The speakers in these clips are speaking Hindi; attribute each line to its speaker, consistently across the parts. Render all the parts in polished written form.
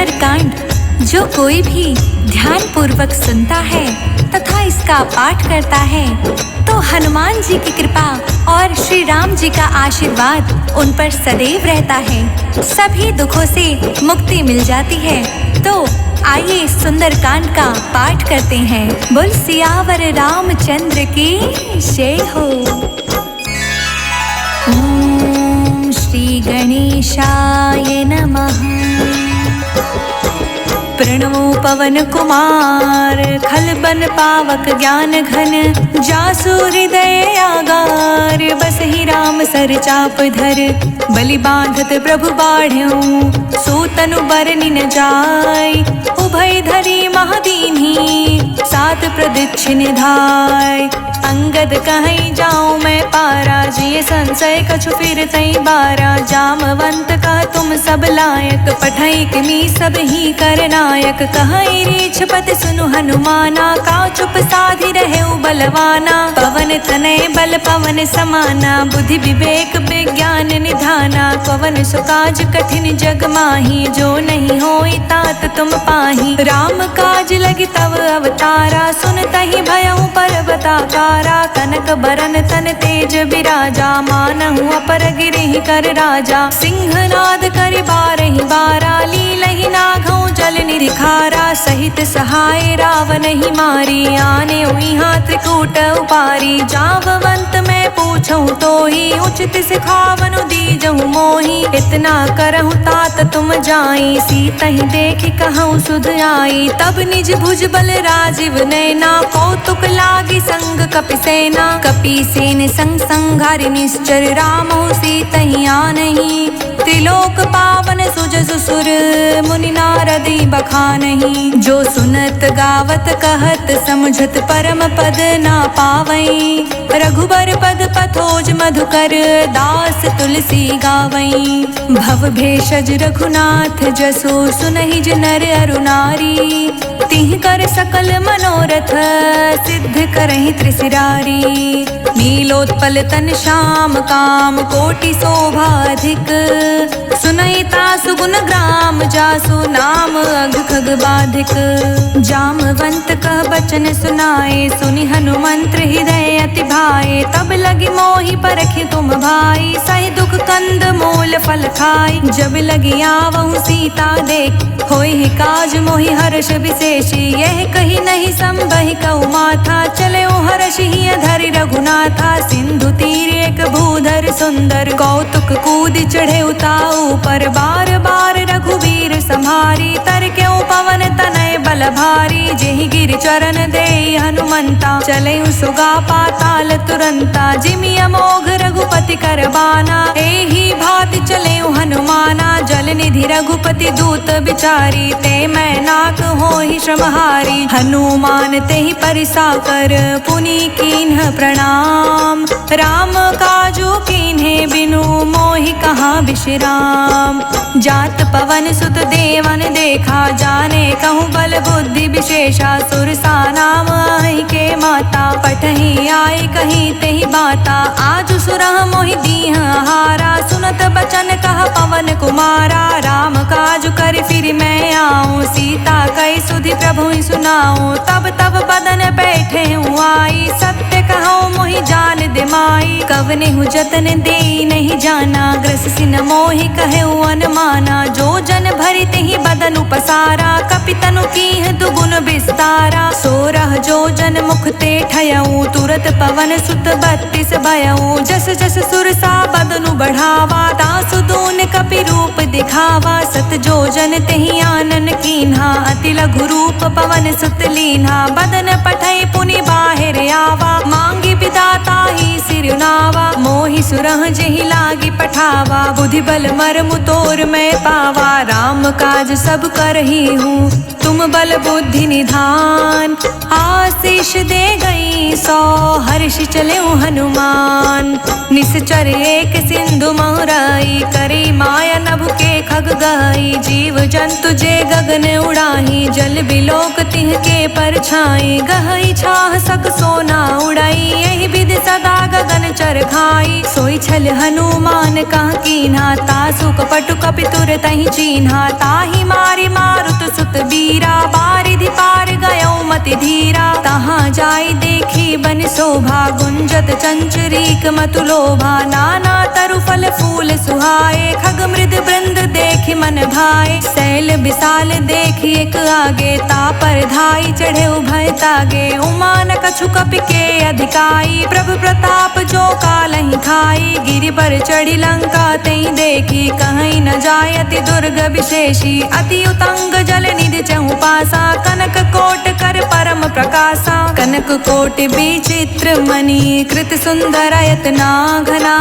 Speaker 1: सुंदरकांड जो कोई भी ध्यान पूर्वक सुनता है तथा इसका पाठ करता है तो हनुमान जी की कृपा और श्री राम जी का आशीर्वाद उन पर सदैव रहता है। सभी दुखों से मुक्ति मिल जाती है। तो आइए सुंदरकांड का पाठ करते हैं। बोल सियावर रामचंद्र की जय हो। ओम श्री गणेशाय नमः। प्रणवो पवन कुमार खलबन पावक ज्ञान घन जासु हृदय आगार बसहि राम सर चाप धर बलि बांधत प्रभु बाढ़ऊ सूतनु बरनि न जाय उभय धरी महादीन्ही सात प्रदक्षिण धाय अंगद कहीं जाऊं मैं पारा जिये संशय कछु फिर तई बारा जामवंत कह तुम सब लायक पठई किमी सब ही कर नायक कहीं रीछ पत सुनु हनुमाना का चुप साधि रहे बलवाना पवन तनय बल पवन समाना बुद्धि विवेक विज्ञान निधाना पवन सुकाज कठिन जग माही जो नहीं होई तात तुम पाही राम काज लगी तव अवतारा सुन तहि भयउ पर्वताकारा कनक बरन तन तेज बिराजा मानहु अपर गिरिहि कर राजा सिंहनाद करि बारहि बारा लीलहि नाघउ जल निरिखारा सहित सहाय रावण ही मारी आने उहाँ त्रिकूट उपारी जाववंत मैं पूछूं तो ही उचित सिखावनु दीजहु मोही इतना करहु तात तुम जाई सीतहि देखि कहूँ सुध आई तब निज भुज बल राजीव नैना कौतुक लागी संग कपि सेना कपि सेन संग संघारि निश्चर रामहु सीतहि आनहि त्रिलोक पावन सुजसु सुर मुनि नारदी बखानहि जो सुनत गावत कहत समझत परम पद ना पावई रघुबर पद पथोज मधुकर दास तुलसी गावई भव भेषज रघुनाथ जसो सुनहि ज नर अरु नारी तिह कर सकल मनोरथ सिद्ध करहि त्रिशिरारी नीलोत्पल तन श्याम काम कोटि शोभाधिक सुनैता सुगुन ग्राम जासु नाम अघ खग बाधिक जामवंत कह बचन सुनाए सुनि हनुमंत्र हृदय अति भाए तब लगी मोहि परखि तुम भाई सहि दुख कंद मूल फल खाई जब लगी आवहु सीता देख होई काज मोहि हर्ष विशेषी यह कही नहीं संबहि कहु माथा चले हर्ष ही धरि रघुनाथा सिंधु तीर एक भूधर सुंदर कौतुक कूद चढ़े उताऊ पर बार बार रघुवीर संहारी तर क्यों पवन तनय बल भारी जेहि गिर चरण दे हनुमंता चले सुगा पाताल तुरंता जिमि अमोघ रघुपति करबाना एहि भाति चले हनुमाना जल निधि रघुपति दूत बिचारी ते मैं नाक होहि श्रमहारी हनुमान तेहि परिसा कर पुनि कीन्ह प्रणाम राम काजू कीन्हे बिनु मोहि कहाँ विश्राम जात पवन सुत देवन देखा जाने कहूँ बल बुद्धि विशेषा सुरसा नाम आई के माता पठही आई कहीं तेहि बाता आज सुरह मोहि दीह हारा सुनत बचन कह पवन कुमारा राम काज कर फिर मैं आऊँ सीता कई सुधि प्रभु सुनाऊँ तब तब बदन बैठे हूँ आई सत्य कहूँ मोहि जान दे माई कवने हूँ जतन दे नहीं जाना ग्रस सिन मोहि कहे अनमाना जो जन भरि तेहि बदन पसारा कपितनु कीह दुगुन विस्तारा सोरह जो जन मुख ते ठयऊ तुरत पवन सुत 32 भयऊ जस जस सुरसा बदनु बढ़ावा दासु दून कपि रूप दिखावा सत जो जन तेहि आनन कीन्हा अति लघु रूप पवन सुत लीन्हा बदन पठई पुनि बाहिर आवा मांगी विदाता ही सिरुनावा मोहि सुरह जेहि लागी पठावा बुद्धि बल मर्म तोर मैं पावा राम काज सब करही हूँ तुम बल बुद्धि निधान आशीष दे गई सौ हर्ष चले हनुमान निश्चर एक सिंधु महराई करी माया नभ के खग गई, जीव जंतु जे गगन उड़ाही, जल बिलोक तिह के परछाई, गहई छाह सक सोना उड़ाई, यही विधि सदा गगन चर खाई। सोई छल हनुमान कह कीन्हा, तासु कपटु कपितुर तहि चीन्हा, ताहि मारी मारुत सुत बीरा, बारिधि पार गयो मति धीरा। तहाँ जाई देखी बन शोभा, गुंजत चंचरीक मतु लोभा, नाना तरु फल फूल सुहाए, खग मृद वृंद देखि मन भाए। शैल विशाल देखि एक आगे, तापर धाई चढ़े उभय तागे, उमान कछु कपि के अधिकाई, प्रभु प्रताप जो कालहि खाई। गिरि पर चढ़ी लंका तई देखी, कहीं न जाय अति दुर्ग विशेषी, अति उतंग जल निधि चहु पासा, कनक कोट कर परम प्रकाशा। कनक कोट विचित्र मणि, कृत सुंदरयतना घना,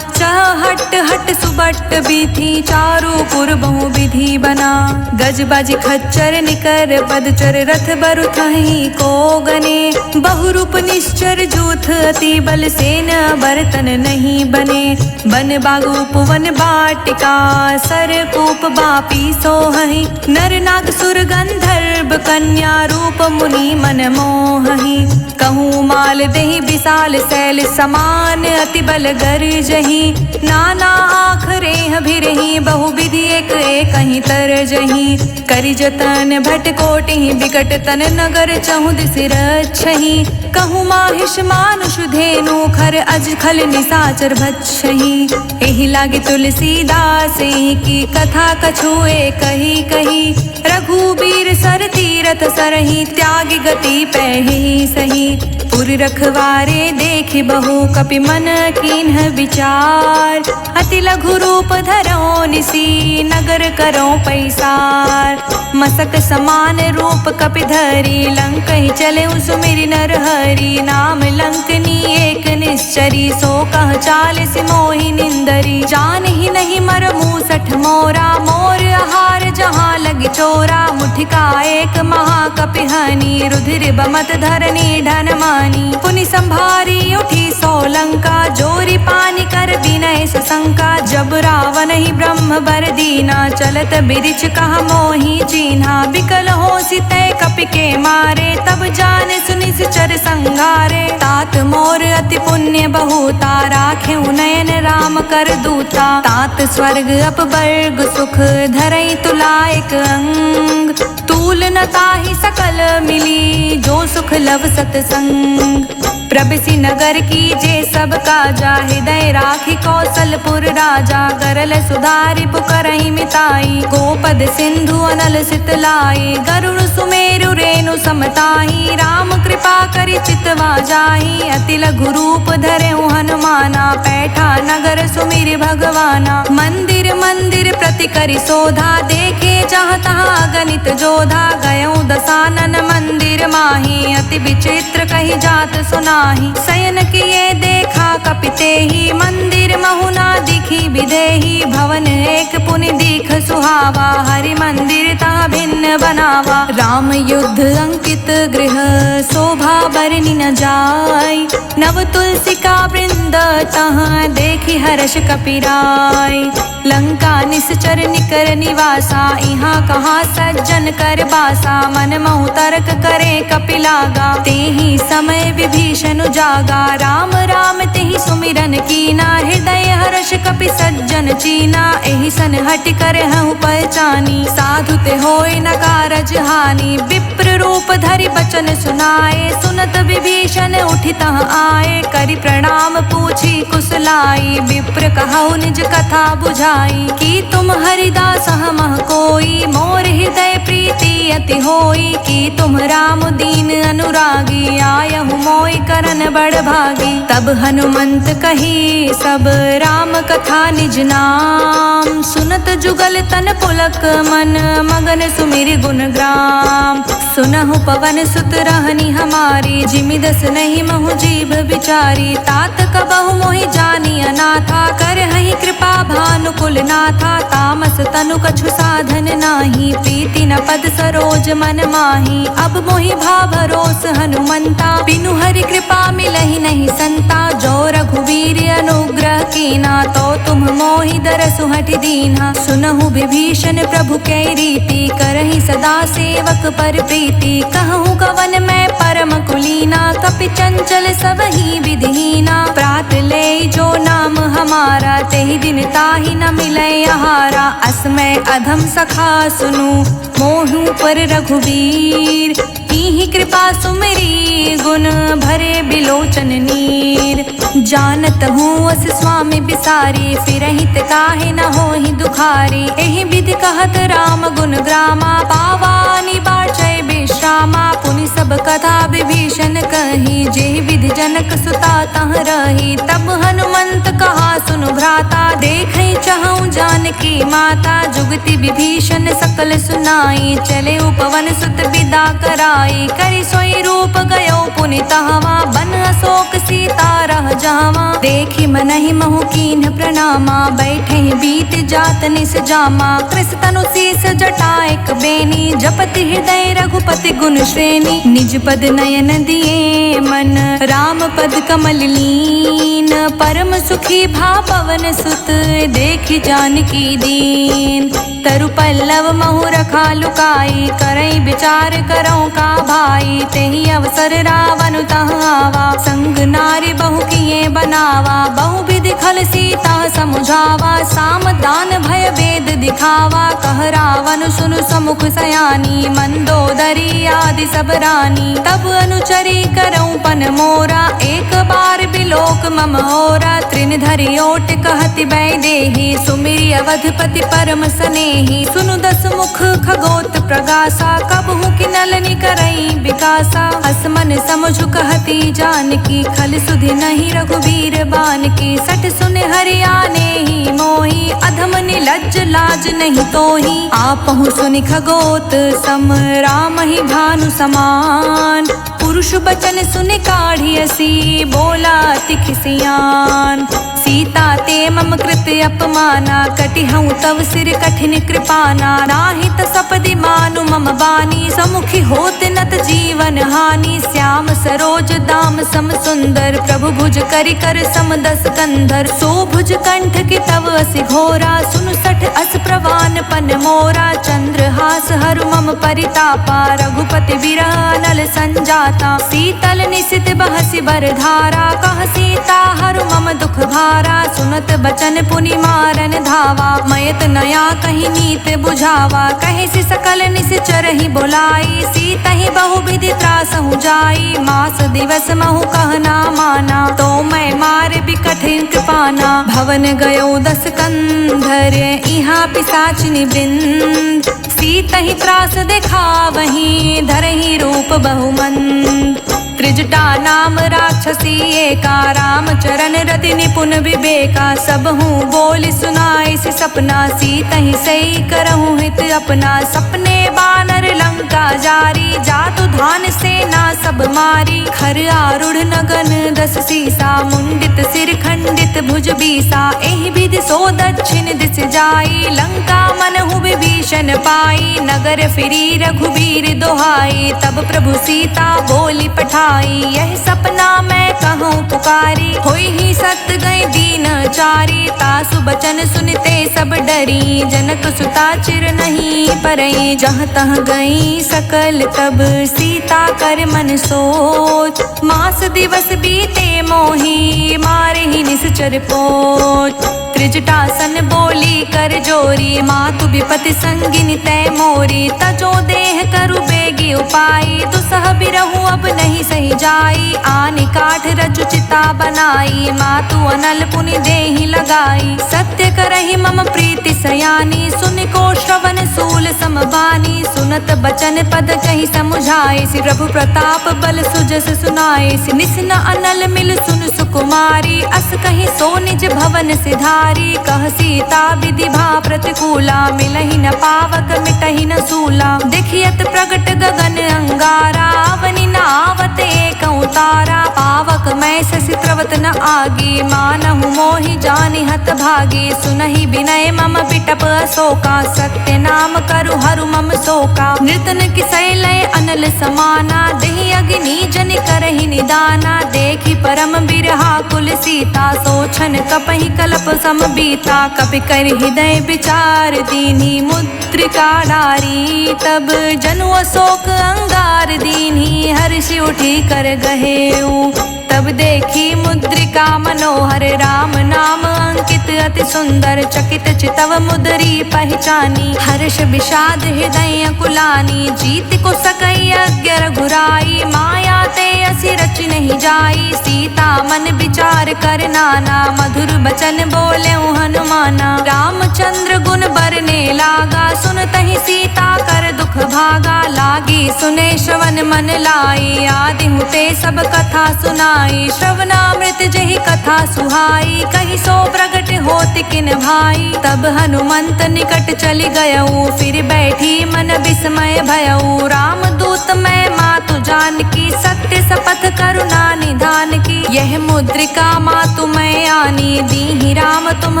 Speaker 1: चह हट हट सुबट बीथी, चारु पुर बहु विधि बना। गज बाजी खच्चर निकर पदचर, रथ बरु थहीं को गने, बहुरूप निश्चर जूथ अति बल, सेन बर्तन नहीं बने। बन बागु उपवन बाटिका, सर कूप बापी सोहहि, नर नाग सुर गंधर्व कन्या, रूप मुनि मन मोहहि। कहूँ माल देहि विशाल शैल समान, अति बल गरजहि, नाना आखरे भिरहि, बहु विधि एक कहीं तरजहि। करि जतन भट कोटि विकट तन, नगर चहु दिस रक्षहि, कहूँ माहिष मानुष धेनु, खर अज खल निसाचर भक्षहि। एहि लागी तुलसीदास की कथा कछुए कही कही, रघुबीर सर तीरथ सरहि, त्यागी गति पैहि सही। पुर रखवारे देखि बहु कपि मन कीन्ह विचार, अति लघु रूप धरो निसी, नगर करो पैसार। मसक समान रूप कपि धरी, लंक ही चले सुमिरि नर हरि, नाम लंकनी एक निश्चरी, सो कह चालिस मोहि निंदरी। जान ही नहीं मर मूसठ मोरा, मोर आहार जहाँ लगी चोरा, मुठिका एक महाकपि हनी, रुधिर बमत धरनी ढन मानी। पुनि संभारी उठी सोलंका, जोरी पानी कर विनय सशंका, जब रावण ही ब्रह्म बर दीना, चलत बिरिछ कहा मोहि चीन्हा। बिकल हो सितय कपि के मारे, तब जान सुनि चर संगारे। तात मोर अति पुण्य बहुता, राखे नयन राम कर दूता, तात स्वर्ग अपवर्ग सुख, धरई तुलायक अंग। तूल न ताहि सकल मिली, जो सुख लव सतसंग। प्रबिसी नगर की जे सब काजा, हृदय राखी कौशलपुर राजा। गरल सुधारि पुकरहि मिताई, गोपद सिंधु अनल सितलाई। गरुड़ सुमेरु रेणु समताही, राम कृपा करि चितवा जाही। अति लघु रूप धरेउ हनुमाना, पैठा नगर सुमिरि भगवाना। मंदिर मंदिर प्रति करि शोधा, देखे जहाँ तहाँ गणित जोधा। गयउ दसानन मंदिर माही, अति विचित्र कही जात सुनाही। शयन किए देखा कपिते ही, मंदिर महुना दिखी विदेही। भवन एक पुनि दीख सुहावा, हरि मंदिर ता भिन्न बनावा। राम युद्ध अंकित गृह, शोभा बरनि न जाय। नव तुलसिका वृंद तहाँ, देखी हर्ष कपिराय। लंका निश्चर निकर निवासा, इहाँ कहाँ सज्जन कर बासा। मन महु तर्क करे कपिलागा, तेहि समय विभीषण जागा। राम राम तेहि सुमिरन कीना, हृदय हर्ष कपि सज्जन चीना। एहि सन हटि कर हूँ पहचानी, साधु ते होय न कारज हानि। विप्र रूप धरि बचन सुनाए, सुनत विभीषण उठि तहाँ आए। करि प्रणाम पूछी कुशलाई, विप्र कहु निज कथा बुझाई। कि तुम हरिदास हमह कोई, मोर हृदय प्रीति अति होई। कि तुम राम दीन अनुरागी, आयहु मोय करन बड़ भागी। तब हनुमंत कही सब राम कथा निज नाम, सुनत जुगल तन पुलक मन, मगन सुमिरि गुण ग्राम। सुनहु पवन सुत रहनी हमारी, जिमि दस नहीं महु जीभ विचारी। तात कबहु मोहि जानी अनाथा, करहि कृपा भानुकुल नाथा। तामस तनु कछु साधन नाही, प्रीति न पद सरोज मन माही। अब मोहि भा भरोस हनुमंता, बिनु हरि कृपा मिलहि नहीं संता। जो रघुवीर अनुग्रह कीना, तो तुम मोहि दरसु हठि दीन्हा। सुनहु विभीषण प्रभु कै रीति, करहि सदा सेवक पर प्रीति। कहूँ कवन मैं परम कुलीना, कपि चंचल सबहि विधिहीना। प्रात ले जो नाम हमारा, तेहि दिन ताहि न मिलै आहारा। असमय अधम सखा सुनु, मोहु पर रघुवीर। कीन्ही कृपा सुमिरी, गुण भरे बिलोचन नीर। जानत हूँ अस स्वामी बिसारी, फिरहि ते काहे न होहि दुखारी। एहि विधि कहत राम गुण ग्रामा, पावानि बाचै विश्रामा। पुनि सब कथा विभीषण कही, जेहि विधि जनक सुता तह रही। तब हनुमंत कहा सुनु भ्राता, देखै चहु जानकी माता। जुगति विभीषण सकल सुनाई, चले उपवन सुत विदा कराई। करि सोई रूप गयो पुनि तहवा, बन अशोक सीता रह जावा। देखि मनहि महु कीन्ह प्रणामा, बैठे बीत जात निस जामा। कृस तनु शीस जटा एक बेनी, जपति हृदय रघुपति गुण श्रेणी। निज पद नयन दिए मन, राम पद कमल लीन। परम सुखी भा पवन सुत, देखि जानकी दीन। तरु पल्लव महु रखा लुकाई, करई विचार करौ का भाई। तेहि अवसर रावण तह आवा, संग नारी बहु किए बनावा। बहु विधि खल सीता समुझावा, साम दान भय वेद दिखावा। कह रावण सुनु समुख सयानी, मंदोदरी आदि सब रानी। तब अनुचरी करऊं पन मोरा, एक बार बिलोक मम होरा। त्रिन धरि ओट कहति वैदेही, सुमिरि अवधपति परम सनेही। सुनु दस मुख खगोत प्रगासा, कबहु किनलनि करई विकासा। असमन समझु कहती जानकी, खल सुधि नहीं रघुवीर बानकी। सठ सुन हरियाने ही मोही, अधम निलज्ज लाज नहीं तोही। आपहु सुनि खगोत सम, राम ही भानु समान। पुरुष बचन सुनि काढ़ियसी, बोला अति खिसियान। सीता ते मम कृत अपमाना, कटिहऊँ तव सिर कठिन कृपाना। नाहित सपदि मानु मम बानी, समुखी होत नत जीवन हानि। श्याम सरोज दाम सम सुंदर, प्रभु भुज करि कर सम दस कंधर। सो भुज कंठ की तव असि घोरा, सुनु सठ अस प्रवान पन मोरा। चंद्रहास हरु मम परितापा, रघुपति विरह नल संजाता। शीतल निशित बहसि बरधारा, कह सीता हरु मम दुख भारा। सुनत बचन पुनि मारन धावा, मयत नया कहीं नीत बुझावा। कहे से सकल निश्चर ही बोलाई, सीता ही बहु विधि त्रासहु जाई। मास दिवस महु कहना माना, तो मैं मार भी कठिन कृपाना। भवन गयो दस कंधर, इहा पिशाचिनी वृंद। सीता ही त्रास देखा वहीं, धरहि रूप बहुमंद। त्रिजटा नाम राक्षसी एका, रामचरण रति निपुण विवेका। सब हूँ बोल सुनाई से सपना, सीता ही सही करहूँ हित अपना। सपने बानर लंका जारी, जातु धान सेना सब मारी। खर आरूढ़ नगन दस सीसा, मुंडित सिर खंडित भुज बीसा। एहि विधि सो दक्षिण दिस जाई, लंका मनहु विभीषण पाई। नगर फिरी रघुवीर दोहाई, तब प्रभु सीता बोली पठाई। यह सपना मैं कहूँ पुकारी, होई ही सत गए दीन चारी। तासु बचन सुनते सब डरी, जनक सुता चिर नहीं परई। जहाँ तह गई सकल तब, सीता कर मन सोच। मास दिवस बीते मोही, मारे ही निश्चर पोच। त्रिजटासन बोली कर जोरी, मातु विपति संगिनी तय मोरी। तजो देह करु बेगी उपाई, दुसह बिरहु अब नहीं सही जाई। आनि काठ रचु चिता बनाई, मातु अनल पुनि देहि लगाई। सत्य करहि मम प्रीति सयानी, सुनि को श्रवण सूल समबानी। सुनत बचन पद कहि समुझाए, सि प्रभु प्रताप बल सुजस सुनाए। सि निस्न अनल मिल सुन सुकुमारी, अस कहि सो निज भवन सिधारी। कह सीता विधि भा प्रतिकूला, मूला, मिलहि न पावक मिटहि न सूला। देखियत प्रगट गगन अंगारा, अवनि न आवत एकौ तारा। पावक मैं शशि त्रवत न आगी, मानहु मोहि जानि हत भागी। सुनहि विनय मम बिटप अशोका, सत्य नाम करु हरु मम शोका। नृतन किसै लय अनल समाना, देहि अग्नि जनि करहि निदाना। देखि परम बिरहा कुल सीता, सोचन कपहि कलप सम बीता। कपि कर हृदय विचार दीन्ही, मुद्रिका डारी। तब जनु अशोक अंगार दीन्ही, हर्षि उठी कर गहेऊ। तब देखी मुद्रिका मनोहर, राम नाम अंकित अति सुंदर। चकित चितव मुद्री पहचानी, हर्ष विषाद हृदय कुलानी। जीत को सकई अज्ञ रघुराई, माया ते असि रचि नहीं जाई। सीता मन विचार कर नाना, मधुर बचन बोले हनुमाना। रामचंद्र गुण बरने लागा, सुनतहि सीता कर दुख भागा। लागी सुने श्रवण मन लाई, आदि हुते सब कथा सुनाई। श्रवणामृत जहि कथा सुहाई, कहि सो प्रगट होत किन भाई। तब हनुमंत निकट चली गयऊ, फिर बैठी मन विस्मय भयऊ। राम दूत मैं मातु जानकी, सत्य शपथ करुणा निधान की। यह मुद्रिका मातु मैं आनी, दीहि राम तुम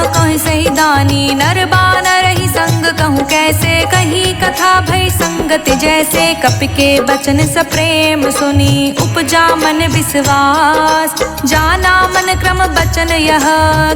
Speaker 1: कहि सही दानी। नर बानर ही संग कहूँ कैसे, कही कथा भई संगति जैसे। कपि के बचन सप्रेम सुनी, उपजा मन विश्वास। जाना मन क्रम बचन यह,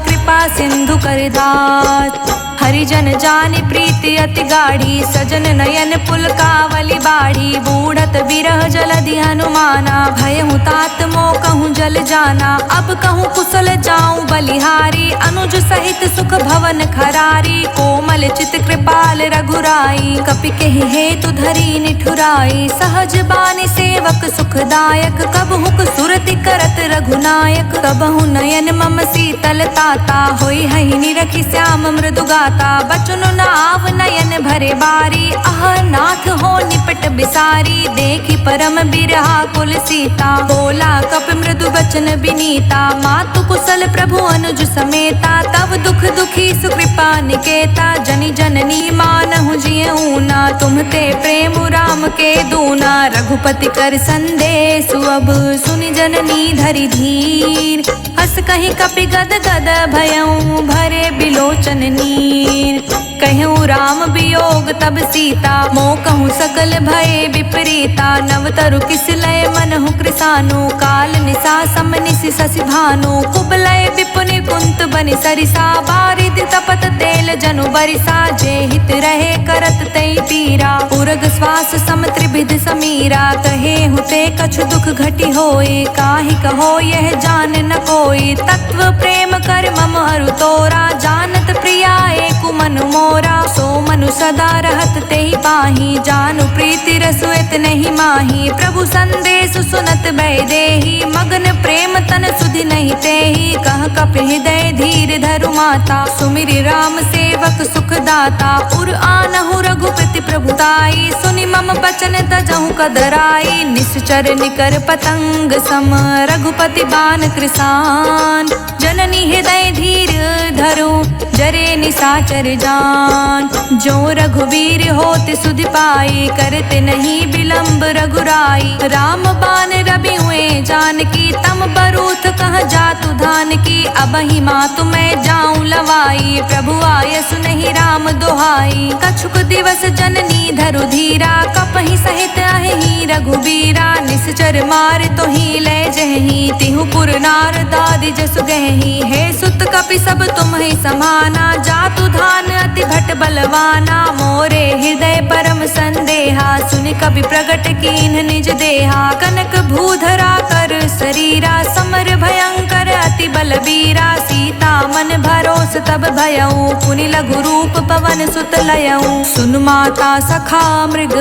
Speaker 1: कृपा सिंधु कर दास। हरिजन जानि प्रीति अति गाढ़ी, सजन नयन पुलकावली बाढ़ी। बूढ़त बिरह जलधि हनुमाना, भयहु तात मोह कहूँ जल जाना। अब कहूँ कुशल जाऊँ बलिहारी, अनुज सहित सुख भवन खरारी। कोमल चित कृपाल रघुराई, कपि केहि हेतु धरी निठुराई। सहज बानी सेवक सुखदायक, कबहुक सुरति करत रघुनायक। कबहु नयन मम शीतल ताता, होई हहि निरखि श्याम मृदु गाता। बचन नाव नयन भरे बारी, आह नाथ हो निपट बिसारी। देखि परम बिरहा कुल सीता, बोला कपि मृदु बचन बिनीता। मातु कुशल प्रभु अनुज समेता, तब दुख दुखी सुकृपा निकेता। जनि जननी मानहु जियऊ ना, तुमते प्रेम राम के दूना। रघुपति कर संदेशु अब, सुनि जननी धरि धीर। हस कहि कपि गद गद भयऊ, भरे बिलोचन नीर। कहूँ राम वियोग तब सीता, मोह कहूँ सकल भय विपरीता। नव तरु किस लय मनहु कृसानु, काल निशा सम निशि शशि भानु। कुबलय विपुनि कुंत बनि सरिसा, बारिद तपत तेल जनु बरिसा। जे हित रहे करत तई पीरा, उरग श्वास सम त्रिभिद समीरा। कहे हुते कछु दुख घटी होए, काहि कहो यह जान न कोई। तत्व प्रेम कर मम अरु तोरा, जानत प्रिया एकु मनु मोरा। सो मनु सदा रहत तेहि पाही, जानु प्रीति रसु नहीं माही। प्रभु संदेश सुनत भय देहि, मगन प्रेम तन सुधि नहीं तेहि। कह कपि हृदय धीर धरु माता, सुमिरि राम सेवक सुख दाता। उर आनहु रघुपति प्रभुताई, सुनि मम बचन तजहु कदराई। निश्चर निकर पतंग सम, रघुपति बान कृसान। जननी हृदय धीर धरु, जरे निशाचर जान। जो रघुवीर होत सुधि पाई, करते नहीं विलंब रघुराई। राम बान रवि हुए जानकी, तम बरूथ कह जातु धान की। अबहि मातु मैं जाऊं लवाई, प्रभु आय सुनहि राम दुहाई। कछुक दिवस जननी धरु धीरा, कपहि सहित अहि रघुबीरा। निश्चर मार तो ही ले जहि, तिहु पुर नार दादि जसु गहि। हे सुत कपि सब तुम ही समाना, जातु धान अति भट बलवाना। मोरे हृदय परम संदेहा, सुनि कपि प्रगट कीन्ह निज देहा। कनक भूधरा कर शरीरा, समर भयंकर अति बलबीरा। सीता मन भरोस तब भयऊ, पुनि लघु रूप पवन सुत लयऊ। सुन माता सखा मृग,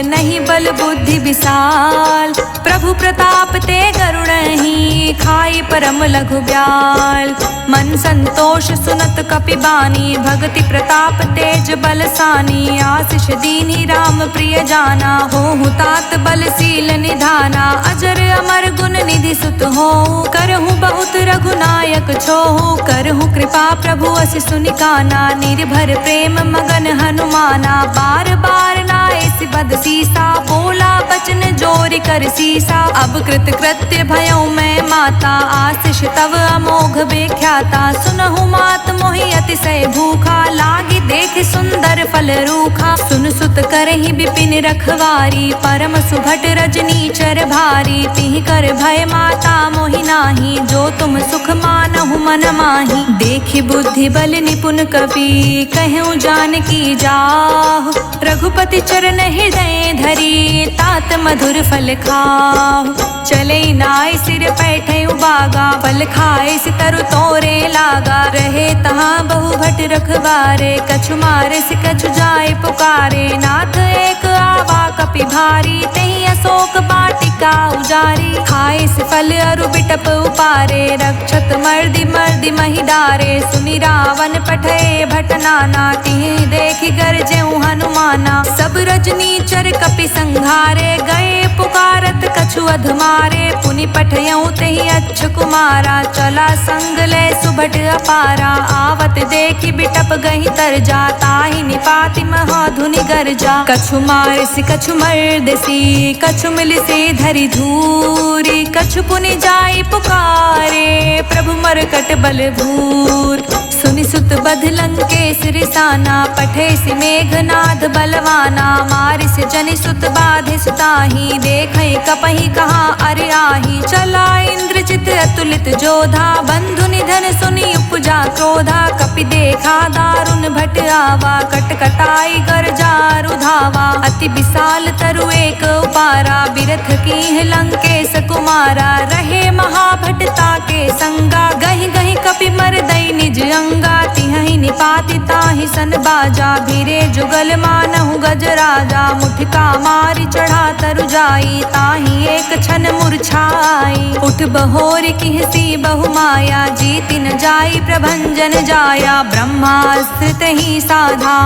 Speaker 1: नहीं बल बुद्धि विशाल। प्रभु प्रताप ते गरुड़हि, खाई परम लघु ब्याल। मन संतोष सुनत कपि बानी, भगति प्रताप तेज बलसानी। आशीष दीनी राम प्रिय जाना, होहु तात बलशील निधाना। अजर अमर गुण निधि निधि सुत हो, करहु बहुत रघुनायक छोहु, करहु कृपा प्रभु अस सुनिकाना, निर्भर प्रेम मगन हनुमाना, बार बार नाए बद सीसा, बोला बचन जोरि कर सीसा, अब कृत कृत्य भयउ मैं माता, आशीष तव अमोघ बेख्याता, सुनहु मात मोहि अतिशय भूखा, लागी देख सुंदर फल रूखा, सुन सुत करहि बिपिन रखवारी, परम सुभट रजनीचर भारी, तिहि कर भय माता मोहि नाही, जो तुम सुख मानहु मन माही, देखि बुद्धि बल निपुण कपि, कहूँ जानकी जाहु, रघुपति चरण हृदय धरी, तात मधुर फल खाहु, चले नाय सिर पैठे उबागा, फल खाए सितरु तोरे लागा, रहे तहाँ बहु भट रखवारे, कछु मारे सि कछु जाए पुकारे, नाथ एक आवा कपि भारी, तेहि अशोक वाटिका उजारी, खाए से फल अरु बिटप उपारे, रक्षत मर्दि मर्दि महि डारे, सुनि रावण पठए भट नाना, तिहि देखि गरजेउ हनुमाना, सब रजनीचर कपि संघारे, गए पुकारत कछु अधमारे, पुनि पठयउ तेहि अच्छ कुमारा, चला संग ले सुभट अपारा, आवत देखि बिटप गहि तरजा, ताहि निपाति महाधुनि गरजा, कछु मारिसि कछु मर्दसी, कछु मिलिसि धरि धूरी, कछु पुनि जाई पुकारे, प्रभु मरकट बल भूर, सुनि सुत बध लंकेश रिसाना, पठे सि मेघनाद बलवाना, मारिस जनि सुत बाधे सुताही, देखै कपहि कहाँ अरि आही, चला इंद्रजित अतुलित जोधा, बंधु निधन सुनि उपजा क्रोधा, कपि देखा दारुण भट आवा, कटकटाई गरजा रुधावा, अति विशाल तरु एक उपारा, बिरथ कीन्ह लंकेश कुमारा, रहे महाभटता के संगा, गहि गहि कपि मरदई निज अंगा, तिहि निपाति ताहि सन बाजा, भीरे जुगल मानहु गजराजा, मुठिका मारि चढ़ा तरु जाई, ताहि एक क्षण मूर्छाई, उठ बहोर किहसी बहु माया, जीति न जाई प्रभंजन जाया, ब्रह्मास्त्र तहि साधा,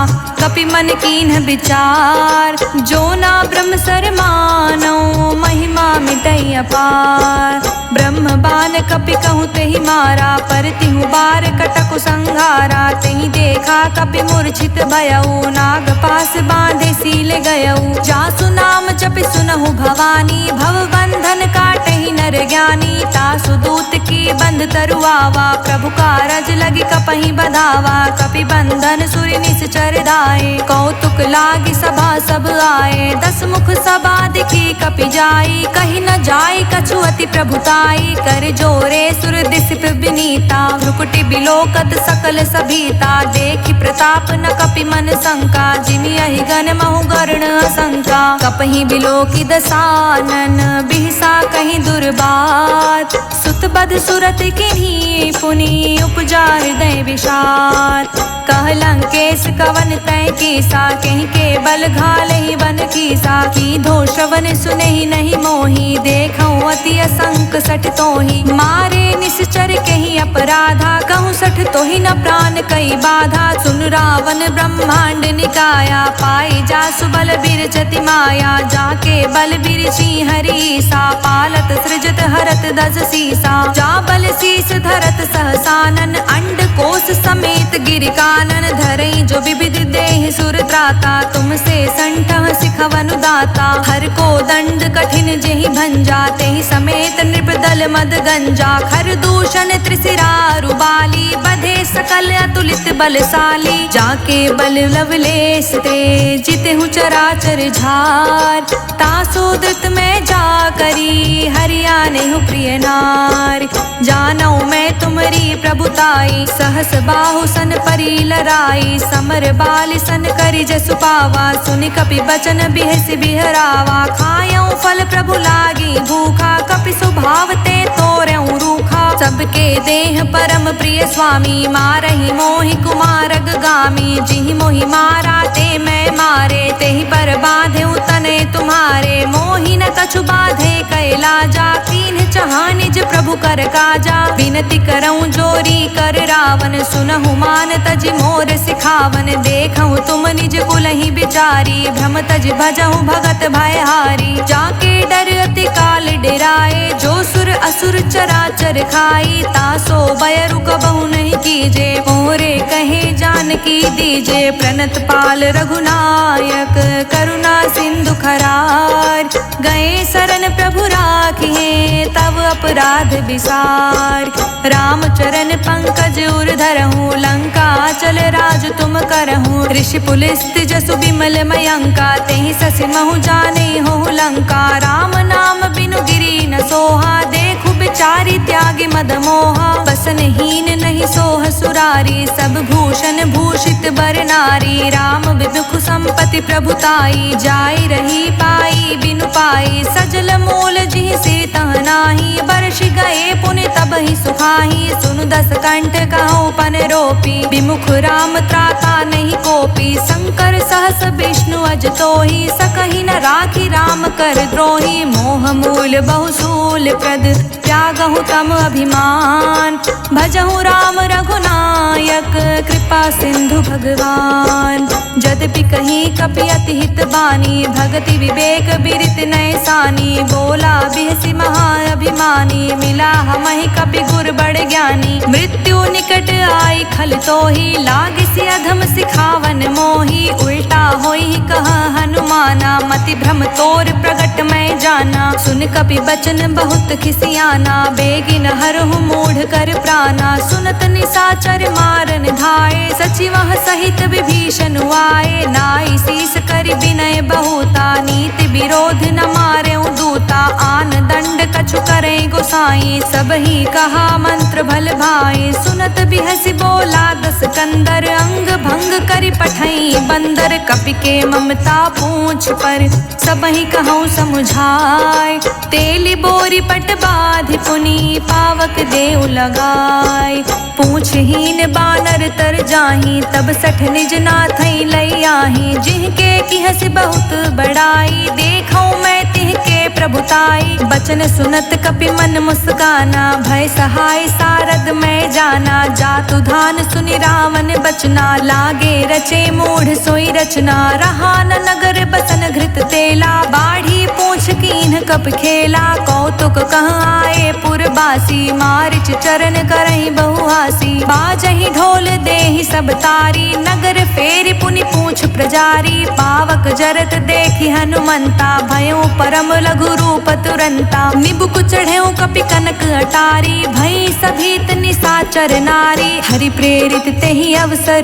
Speaker 1: कपि मन कीन्ह विचार, जो ना ब्रह्म सर मानौ, महिमा मिटई अपार, ब्रह्म बान कपि कहूँ तेहि मारा, पर तिहु बार कटकु संघारा, तेहि देखा कपि मूर्छित भयउ, नाग पास बांधे सील गयउ, जासु नाम जपि सुनहु भवानी, भव बंधन काटहि नर ज्ञानी, तासु दूत की बंध तरुआवा, प्रभु कारज लगी कपहि बधावा, कपि बंधन सुरि निश्चर दाए, कौतुक लागी सभा सब आए, दस मुख सभा दिखी कपि जाई, कहि न जाई कछु अति प्रभुताई, कर जोरे सुर दिसिप विनीता, भ्रुकुटि बिलोकत सकल सभीता, देखि प्रताप न कपि मन शंका, जिमि अहि गण महु गर्ण असंका, कपहि बिलोकि दसानन, बिहसा कहि दुर्बात, सुत बद सुरत किन्ही पुनि उपजा हृदय विषाद, कह लंकेश कवन तय कीसा, कहीं के बल घालहि वन कीसा, की धो श्रवण सुनहि नहीं मोहि, देखऊँ अति असंक सठ तोहि, मारे निश्चर कहीं अपराधा, कहूँ सठ तोहि न प्राण कई बाधा, सुन रावण ब्रह्मांड निकाया, पाई जासु बल बिरचति माया, जाके बल बिरची हरीसा, पालत सृजत हरत दस सीसा, जा बल शीस धरत सहसानन, अंड कोश समेत गिर कानन, धरई जो विविध देह सुर त्राता, तुमसे संठह सिखवनु दाता, हर को दंड कठिन जेहि भंजा, तेहि समेत नृपदल मद गंजा, खर दूषण त्रिशिरा रुबाली, बधे सकल अतुलित बलशाली, जाके बल लवलेश ते जितहु चराचर झार, तासो द्रुत में जा करी हरियाणे हूँ प्रिय नार, जानौ मैं तुमरी प्रभुताई, सहस बाहु सन परी लराई, समर बाल सन करि जसु पावा, सुनि कपि बचन बिहस बिहरावा, खायऊ फल प्रभु लागी भूखा, कपि स्वभाव ते तोरऊ रूखा, सबके देह परम प्रिय स्वामी, मारहि मोहि कुमारग गामी, जिहि मोहि मारा ते मैं मारे, तेहि पर बाधे तने तुम्हारे, मोहि न कछु बाधे कैला जा, कीन्ह कहा निज प्रभु कर काजा। विनती करऊं जोरी कर रावण, सुनहु मान तज मोर सिखावन। देखऊं तुम निज कुलहि बिचारी, भ्रम तज भजहु भगत भयहारी। जाके डर अति काल डेराए, जो सुर असुर चराचर खाई। तासो भय रुक बहु नहीं कीजे, मोरे कहे जानकी दीजे। प्रणत पाल रघुनायक, करुणा सिंधु खरार। गए शरण प्रभु राखिए, तब अपराध विसार। राम चरण पंकज उर धरहूँ, लंका चल राज तुम करहूँ। ऋषि पुलिस्त जसु बिमल मयंका, तेहि ससि महु जाने हो लंका। राम नाम बिनु गिरी न सोहा, देखु बिचारी त्यागी मद मोहा। बसनहीन नहीं सोह सुरारी, सब भूषण भूषित बर नारी। राम विमुख संपत्ति प्रभुताई, जाई रही पाई बिनु पाई। सजल मूल जिहि से तह नाही, बरष गए पुनि तबहि सुखाही। सुनु दस कंठ कहूँ पन रोपी, विमुख राम त्राता नहीं कोपी। शंकर सहस विष्णु अज तोहि, सकहि न राखी राम कर द्रोही। मोह मूल बहुसूल प्रद, त्यागहु तम अभिमान। भजहु राम रघुनायक, कृपा सिंधु भगवान। यद्यपि कहीं कपि अति हित बानी, भगति विवेक बिरित नय सानी। बोला बिहसी महाअभिमानी, मिला हमहि कपि गुर बड़ ज्ञानी। मृत्यु निकट आई खल तोहि, लागिसी अधम सिखावन मोहि। उल्टा होई कह हनुमाना, मति भ्रम तोर प्रगट मैं जाना। सुन कपि बचन बहुत खिसियाना, बेगिन हरहु मूढ़ कर प्राणा। सुनत निशाचर मारन धाये, सचिवह सहित विभीषण आए। नाई शीस करि विनय बहुता, नीति विरोध न मारे दूता। आन दंड कछु करे गोसाई, सब ही कहा मंत्र भल भाई। सुनत बिहसी बोला दस कंदर, अंग भंग करि पठई बंदर। कपि के ममता पूछ पर, सब ही कहूँ समुझाय। तेली बोरी पट बाधि पुनि, पावक देउ लगाय। पूछहीन बानर तर जाही, तब सठ निज नाथई लई आही। जिनके किहस बहुत बड़ाई, देखऊं मैं तिहके प्रभुताई। बचन सुनत कपि मन मुस्काना, भय सहाय सारद मैं जाना। जातु धान सुनि रावण बचना, लागे रचे मूढ़ सोई रचना। रहा न नगर बसन घृत तेला, बाढ़ी पूछ कीन्ह कप खेला। कौतुक कहाँ आए पुरबासी, मारिच चरण करहि बहुहासी। बाजहि ढोल देहि सब तारी, नगर फेरि पुनि पूछ प्रजारी। पावक जरत देखि हनुमंता, भयो परम लघु रूप तुरंता। निबुक चढ़ेउ कपि कनक अटारी, भई सभीत निशाचर नारी। हरि प्रेरित तेहि अवसर,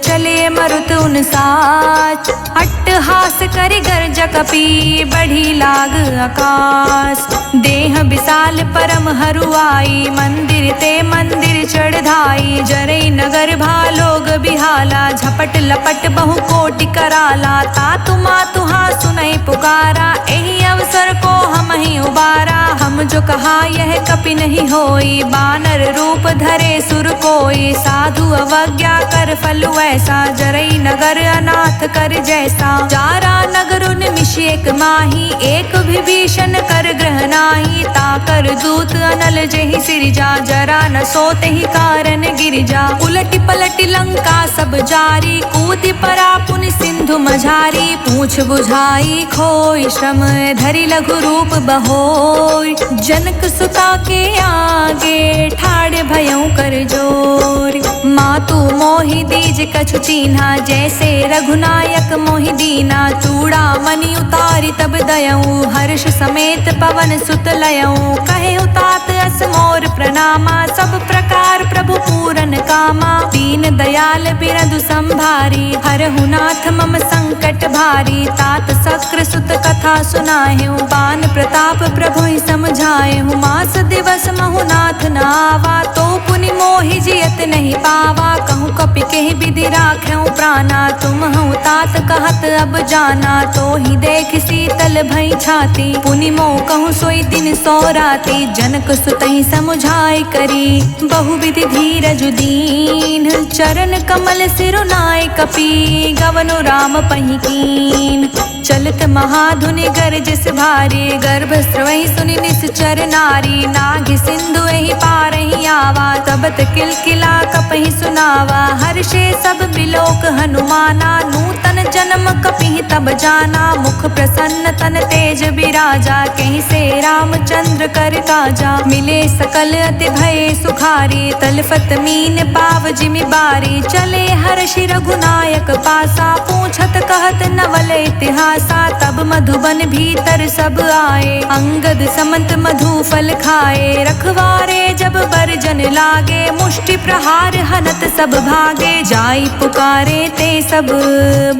Speaker 1: चले मरुत उन साच। अट्टहास करि गर्ज कपि, बढ़ी लाग आकाश। देह विशाल परम हरुआई, मंदिर ते मंदिर चढ़ाई। जरई नगर भालोग बिहाला, झपट लपट बहु कोटि कराला। तातु मातु हा सुनई पुकारा, एहि अवसर को हम ही उबारा। हम जो कहा यह कपि नहीं होई, बानर रूप धरे सुर कोई। साधु अवज्ञा कर फल ऐसा, जरई नगर अनाथ कर जैसा। जारा नगर निमिष एक माही, एक विभीषण कर ग्रह नाही। ताकर दूत अनल जेहि सिरजा, जरा न सोते ही कारण गिरिजा। उलटि पलटि लंका सब जारी, कूदि परा पुनि सिंधु मझारी। पूछ बुझाई खोई श्रम, धरि लघु रूप बहोय। जनक सुता के आगे, ठाड़ भयउ कर जोर। मातु मोहि दीज कछु चीन्हा, जैसे रघुनायक मोहि दीना। चूड़ा मणि उतारी तब दयऊ, हर्ष समेत पवन सुत लयऊ। कहे तात अस मोर प्रणामा, सब प्रकार प्रभु पूरन कामा। दीन दयाल बिरधु संभारी, हरहु नाथ मम संकट भारी। तात शक्र सुत कथा सुनाएहु, बान प्रताप प्रभु ही समझाएहु। मास दिवस महु नाथ न आवा, तो पुनि मोहि जियत नहीं पावा। कहूँ कपि केहि विधि राखऊं प्राणा, तुम हूँ तात कहत अब जाना। तो ही देख शीतल भई छाती, पुनि मोह कहूँ सोई दिन सो राती। जनक सुतहि समुझाय करी, बहुविधि धीरज दीन। चरण कमल सिरुनाय कपि गवनु राम पहि कीन। चलत महाधुनि गरजस भारी गर्भ स्रवहि सुनि निश्चर नारी। नाग सिंधु एहि पारहि आवा तबत किलकिला कपहि सुनावा। हर्षे सब बिलोक हनुमाना नूतन जन्म कपिहि तब जाना। मुख प्रसन्न तन तेज बिराजा कहीं से रामचंद्र कर काजा। मिले सकल अति भय सुखारी तलफत मीन पाव जिमि बारी। चले हर्षि रघुनायक पासा पूछत कहत नवल इतिहासा। तब मधुबन भीतर सब आए अंगद समंत मधु फल खाए। रखवारे जब बरजन लागे मुष्टि प्रहार हनत सब भागे। जाई पुकारे ते सब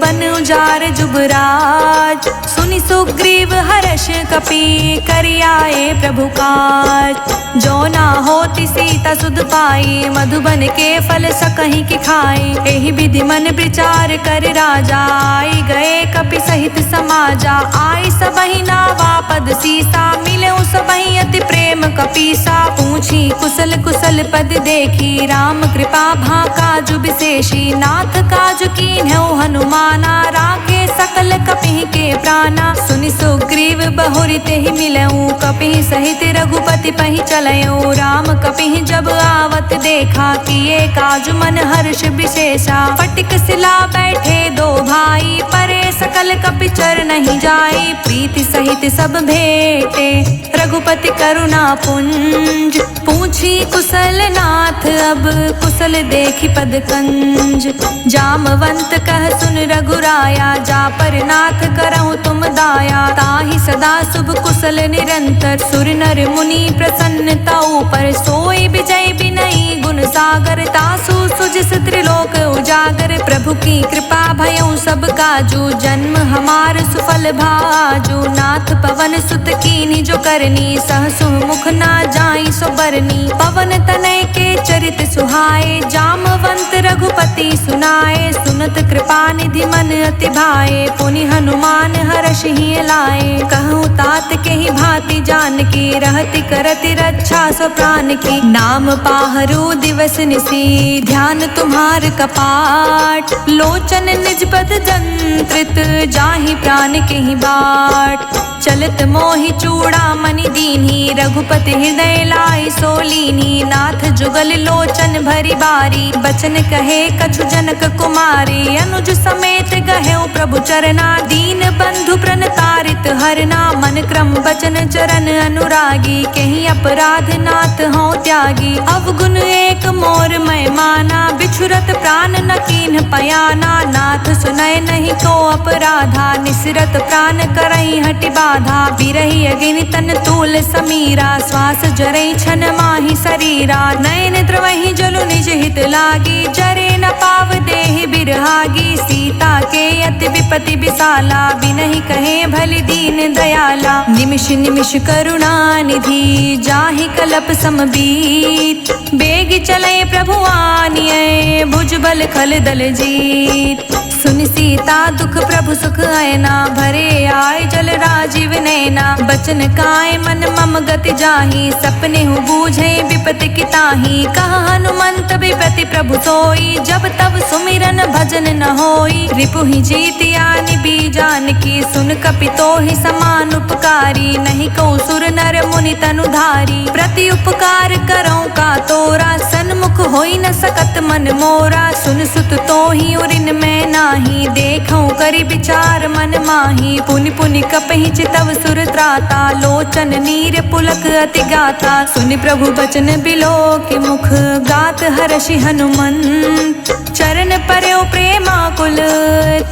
Speaker 1: बन उजार जुबराज। सुनि सुग्रीव हर्ष कपि करि आए प्रभु काज। जो ना होती सीता सुध पाई मधुबन के फल सकहि की खाई। एहि विधि मन विचार कर राजा आई गए कपि सहित समाजा। आई सबहि नावा पद सीसा मिले सबहि अति प्रेम कपीसा। पूछी कुशल कुशल पद देखी राम कृपा भा काजु विशेषी। नाथ काजु कीन्हु हनुमाना राखे सकल कपिहि के प्राणा। सुनि सुग्रीव बहुरि तेहि मिलऊ कपिहि सहित रघुपति पहि चलऊ। राम कपिहि जब आवत देखा किए काजु मन हर्ष विशेषा। फटिक सिला बैठे दो भाई परे सकल कपि चर नहीं जाई। प्रीति सहित सब भेटे रघुपति करुणा पुंज। पूछी कुशल नाथ अब कुशल देखी पद कंज। जामवंत कह सुन रघुराया जा पर नाथ करहु तुम दाया। ताहि सदा शुभ कुशल निरंतर सुर नर मुनि प्रसन्नता ऊपर। सोई विजय बिनई गुण सागर तासु सुजिस त्रिलोक उजागर। प्रभु की कृपा भयउ सब काजू जन्म हमार सुफल भाजू। नाथ पवन सुत कीन्ही जो करनी सहसु मुख ना जाई सो बरनी। पवन तनय के चरित सुहाए जामवंत रघुपति सुनाए। सुनत कृपा निधि मन अति भाए पुनि हनुमान हर्ष ही लाए। कहूँ तात के ही भांति जान की रहति करति रक्षा सो प्राण की। नाम पाहरु दिवस निसी ध्यान तुम्हार कपाट। लोचन निज पद जंत्रित जाहि प्राण के ही बाट। चलत मोहि चूड़ा मणि दीन्ही रघुपति हृदय लाई सोलीनी। नाथ जुगल लोचन भरी बारी बचन कहे कछु जनक कुमारी। अनुज समेत गहेउ प्रभु चरना दीन बंधु प्रण तारित हरना। मन क्रम बचन चरण अनुरागी कहीं अपराध नाथ हो त्यागी। अवगुण एक मोर मैं माना बिछुरत प्राण न कीन्ह पयाना। नाथ सुनय नहीं को अपराधा निसरत प्राण करई हटि बाधा। बिरहि अगिनि तन तूल समीरा श्वास जरई छन माहि शरीरा। नयन द्रवहि जलु निज हित लागी जरे न पाव देहि बिरहागी। सीता के अति विपति विशाला बिनहि कहे भलि दीन दयाला। निमिष निमिष करुणा निधि जाहि कलप समबीत। बेग चले प्रभु आनिए भुज बल खल दल जीत। सुनि सीता दुख प्रभु सुख आयना भरे आय जल राजीव नैना। बचन काय मन मम गति जाहि सपने हूँ बूझे विपति की ताहि। कहा हनुमंत विपति प्रभु सोई जब तब सुमिरन भजन न होई। रिपुहि जीतिया निबी जानकी सुन कपि तोहि समान उपकारी। नहीं को सुर नर मुनि तनुधारी प्रति उपकार करऊँ का तोरा। सन्मुख होई न सकत मन मोरा सुन सुत तोहि उरिन में नाही। देखऊँ करि विचार मन माही पुनि पुनि कपहि चितव सुर त्राता। लोचन नीर पुलक अति गाता सुनि प्रभु बचन बिलो के मुख गात हर्षि हनुमंत। चरण पर्यो प्रेमाकुल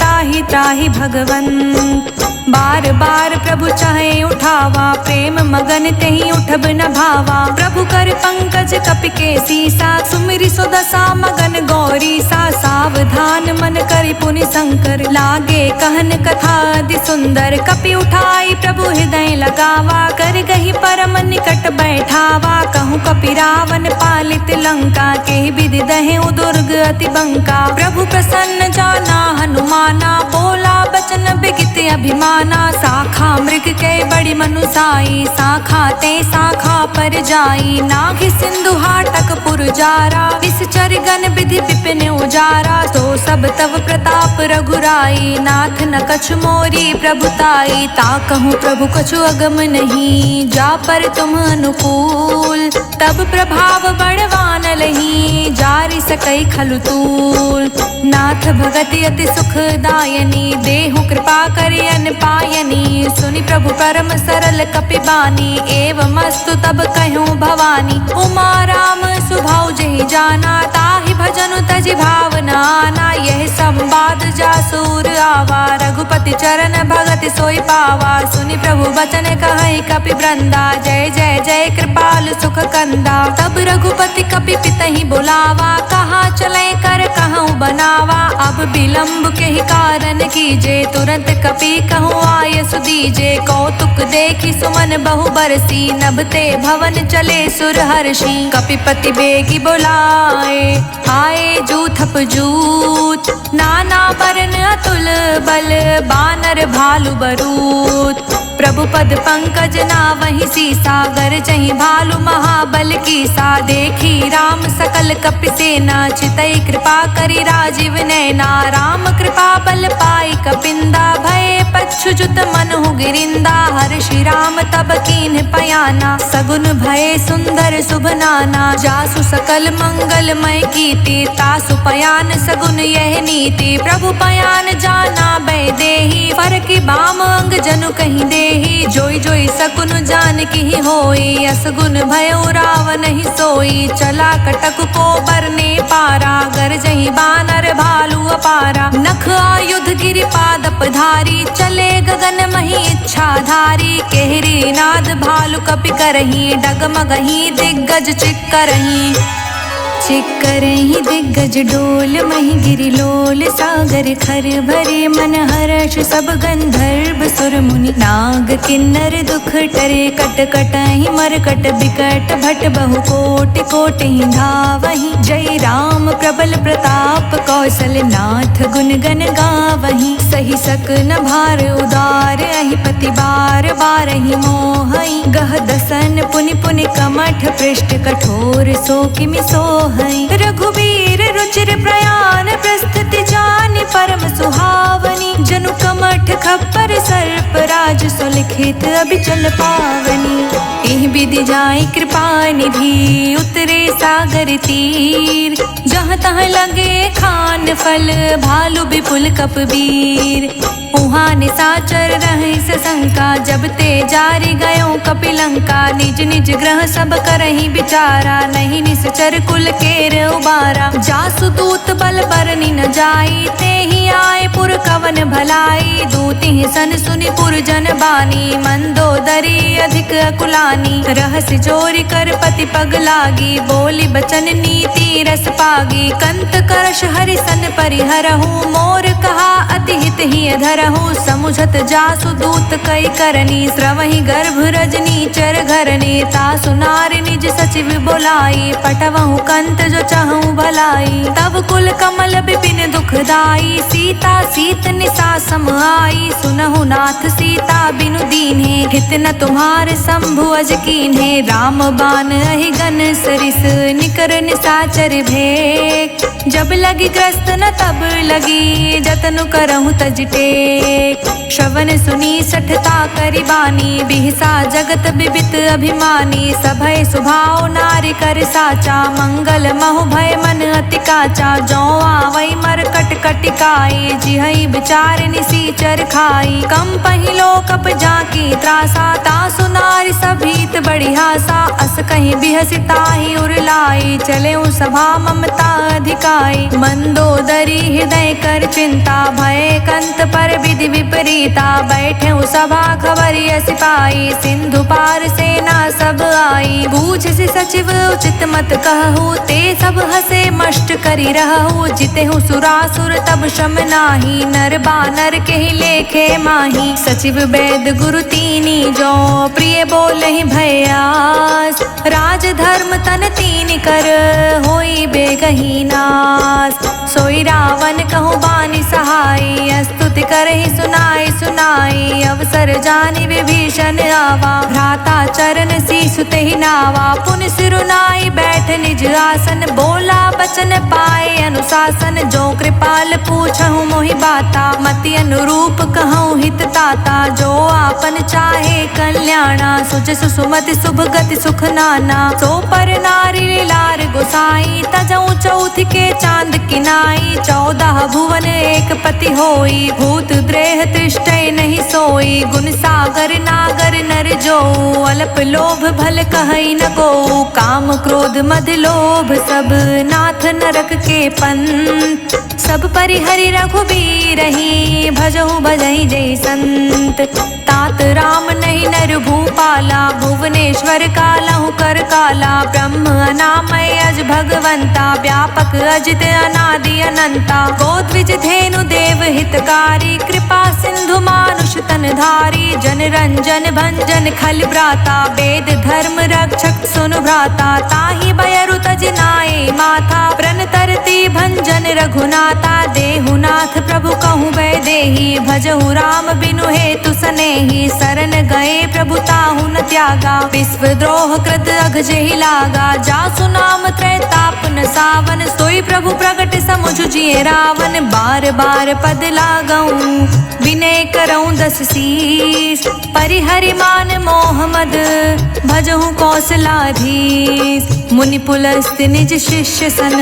Speaker 1: ताहि ताहि भगवंत। बार बार प्रभु चाहे उठावा प्रेम मगन तेहि उठब न भावा। प्रभु कर पंकज कपि के सीसा सुमिरि सुदशा मगन गौरी सा। सावधान मन करि पुनि शंकर लागे कहन कथा अति सुंदर। कपि उठाई प्रभु हृदय लगावा कर गही परम निकट बैठावा। कहूँ कपि रावण पालित लंका के विधि दहेउ दुर्ग अति बंका। प्रभु प्रसन्न जाना हनुमाना बोला बचन बिगित अभिमाना। शाखा मृग के बड़ी मनुसाई, शाखा ते शाखा पर जाई। नाघि सिंधु हाटक पुरजारा, निश्चर गण विधि विपिन उजारा। तो सब तव प्रताप रघुराई, नाथ न कछु मोरी प्रभुताई। ताकहु प्रभु कछु अगम नहीं, जा पर तुम अनुकूल। तब प्रभाव बड़वान लही, जारि सकई खलु तूल। नाथ भगति अति सुखदायनी, देहु कृपा करि अन पायनी। सुनि प्रभु परम सरल कपि बानी, एवमस्तु तब कहूँ भवानी। उमा राम सुभाउ जेहि जाना, ताहि भजनु तजि भावना आना। यह संवाद जासूर आवा, रघुपति चरण भगति सोई पावा। सुनि प्रभु बचन कहै कपि वृंदा, जय जय जय कृपाल सुख कंदा। तब रघुपति कपि पितहि बुलावा, कहाँ चले कर कहूँ बनावा। अब विलम्ब के ही कारण कीजे, तुरंत कपि कहूँ आय सुदीजे। कौतुक देखी सुमन बहु बरसी, नभते भवन चले सुर हर्षि। कपिपति बेगी बुलाए, आए जूथप जूत। नाना बरन अतुल बल, बानर भालु बरूत। प्रभु पद पंकज नावहि सीसा, गरजहि भालु महाबल कीसा। देखी राम सकल कपि सेना, चितई कृपा करि राजीव नैना। राम कृपा बल पाई कपिंदा, भय पच्छुजुत मनहु गिरिंदा। हर्षि राम तब कीन्ह पयाना, सगुन भय सुंदर शुभ नाना। जासु सकल मंगलमय कीर्ति, तासु पयान सगुन यह नीति। प्रभु पयान जाना बै देहि, फरकि बाम अंग जनु कहीं देहि। जोई जोई सकुन जान की होई, असगुन भयो रावण ही सोई। चला कटक को बरने पारा, गरजहि बानर भालु अपारा। नख आयुध गिरि पादप धारी, चले गगन मही इच्छाधारी। केहरी नाद भालु कपि करही, डगमगही दिग्गज चिक्करही। चिक्करहि दिग्गज डोल, मही गिरि लोल। सागर खर भरे मन हर्ष, सब गंधर्व सुर मुनि। नाग किन्नर दुख टरे, कट कटहि मरकट बिकट। भट बहु कोटि कोटि धावहि, जय राम प्रबल प्रताप। कौशल नाथ गुण गण गावहि, सही सकन भार उदार। अहिपति बार बारहि मोहहि, गह दसन पुनि पुनि कमठ। पृष्ठ कठोर सो किमि सोहहि, रघुबीर रुचिर प्रयाण। प्रस्तुति जानि परम सुहावनी, जनु कमठ खप्पर सर्प राज। सुलिखित अबिचल पावनी, एहि विधि जाय कृपा निधि। उतरे सागर तीर, जहाँ तहाँ लगे खान फल। भालु विपुल कपबीर, उहाँ निशाचर रहे सशंका। जब ते जारि गयो कपिलंका, निज निज ग्रह सब करहि विचारा। नहीं निश्चर कुल केर उबारा, जासु दूत बल बरनि न जाई। ते ही आए पुर कवन भलाई, दूति सन सुनि पुर जन बानी। मंदोदरी अधिक अकुलानी, रहस्य चोरी कर पति पग लागी। बोली बचन नीति रस पागी, कंत करश हरि सन परिहरहु। मोर कहा अति हित ही धरहु, समुझत जासु दूत कई करनी। श्रवहि गर्भ रजनी चर घरनी, तासु नारि निज सचिव बोलाई। पटवहु कंत जो चाहूं भलाई, तब कुल कमल विपिन दुखदाई। सीता सीत निसा सम आई, सुनहु नाथ सीता बिनु दीन्हे। हित न तुम्हार शंभु अज कीन्हे, राम बान अहि गन सरिस। निकर निसाचर भेक, जब लगी ग्रस्त न तब लगी। जतनु करहु तज टेक, श्रवण सुनी सठता करि बानी। बिहसा जगत बिबित अभिमानी, सभय सुभाव नारि कर साचा। मंगल महु भय मन अति काचा, जौ आवै मरकट कटिकाई। जिहै विचार निसीचर खाई, कम पहिलो कप जाकी त्रासा। तासु नारि सभीत बड़ी हासा, अस कहीं बिहसि ताहि उरलाई। चले सभा ममता अधिकाई, मंदोदरी हृदय कर चिंता। भय कंत पर विधि विपरीता, बैठे सभा खबरिय सिपाही। सिंधु पार सेना सब आई, बूझसि सचिव उचित मत कहु। ते सब हसे मष्ट करि रहु, जितेहु सुरासुर तब शम नाही। नर बानर के ही लेखे माही, सचिव वैद गुरु तीनी जो। प्रिय बोलहि भयास, राज धर्म तन तीन कर। होई बेगही नास, सोई रावण कहूँ बानी सहाय। स्तुति करहि सुनाई सुनाई, सुनाई, अवसर जानि विभीषण आवा। भ्राता चरण सीसु तेहि नावा, पुनि सिरुनाई बैठ निज आसन। बोला बचन पाए अनुशासन, जो कृपाल पूछहु मोहि बाता। मति अनुरूप कहूँ हित ताता, जो आपन चाहे कल्याणा। सुच सुमति शुभ गति सुख नाना, सो पर नारी लार गोसाई। तजऊ चौथ के चांद किनाई, 14 भुवन एक पति होई। भूत प्रेत तिष्ठै नहीं सोई, गुण सागर नागर नर जो। अल्प लोभ भल कहई न को, काम क्रोध मद लोभ सब। नाथ नरक के पंथ, सब परिहरि रघुबीरहि। भजहु भजहि जय संत, तात राम नहीं नर भूपाला। भुवनेश्वर कालहु कर काला, ब्रह्म अनामय अज भगवंता। व्यापक अजित अनादि अनंता, गोद्विज धेनु देव हितकारी। कृपा सिंधु मानुष तन धारी, जन रंजन भंजन खल भ्राता। वेद धर्म रक्षक सुनु भ्राता, ताहि बयरु तज नाए माथा। प्रण तरती भंजन रघुनाथा, देहुनाथ प्रभु कहूँ वैदेही। भजहु राम बिनु हेतु सनेही, शरण गए प्रभु ताहु न त्यागा। विश्व द्रोह कृत अघ जेहि लागा, जासु नाम त्रैताप न सावन। सोई प्रभु प्रगट समुझ जिए रावण, बार बार पद लागऊं विनय करऊं 10 शीस। परिहरि मान मोह मद, भजहु कौशलाधीश। मुनि पुलस्त निज शिष्य सन,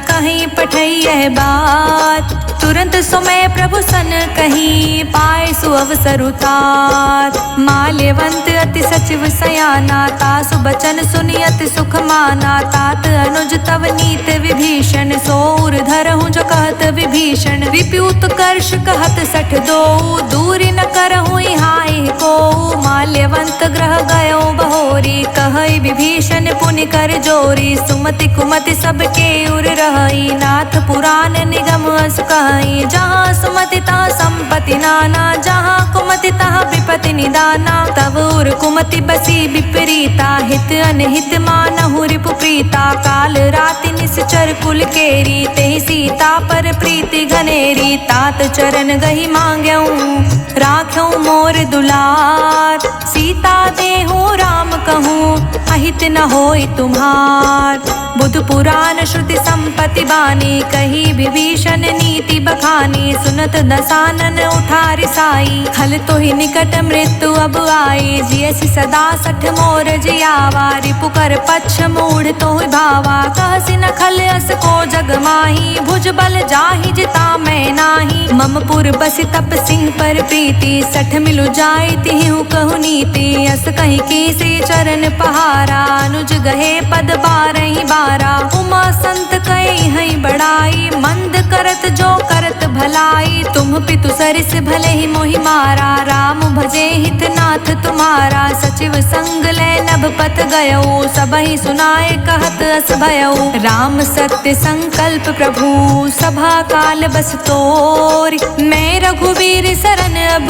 Speaker 1: कहीं पठई यह बात। तुरंत सुमय प्रभु सन कहीं, पाए सु अवसर उतार। माल्यवंत अति सचिव सयाना, तासु बचन सुनि अति सुख माना। तात अनुज तव नीत विभीषण, सोर धरहु जो कहत विभीषण। विप्यूत कर्ष कहत 62, दूरी न करहु हाय को। माल्यवंत ग्रह गयो बहोरी, कहई विभीषण पुनि कर जोरी। सुमति कुमति सबके उर रहई, नाथ पुराण निगम अस कहई। जहाँ सुमति तहाँ संपत्ति नाना, जहाँ कुमति तहाँ विपत्ति निदाना। तब उर कुमति बसी विपरीता, हित अनहित मानहु रिपु प्रीता। काल राति निश्चर कुल केरी, तेहि सीता पर प्रीति घनेरी। तात चरण गही मांग्यऊं, राख्यऊं मोर दुलार। सीता देहु राम कहूँ, अहित न होई तुम्हार। बुध पुराण श्रुति संपत्ति बानी, कही विभीषण नीति बखानी। सुनत दसानन उठारि साई, खल तो ही निकट मृत्यु अब आई। जियसि सदा 60 मोर जियावा, रिपु कर पक्ष मूढ़ तो भावा। कहसि न खल अस को जग माही, भुज बल जाहि जिता मैं नाही। मम पुर बसि तप सिंह पर प्रीति, 60 मिलु जाई तिहु कहु नीति। अस कहीं कीसी चरण पहारा, अनुज गहे पद 12 बारा। उमा संत कई हई बड़ाई, मंद करत जो करत भलाई। तुम पितु सरिस भले ही मोहि मारा, राम भजे हित नाथ तुम्हारा। सचिव संग ले नभ पत गयो, सबहि सुनाए कहत अस भयो। राम सत्य संकल्प प्रभु, सभा काल बस तोर। मैं रघुवीर शरण अब,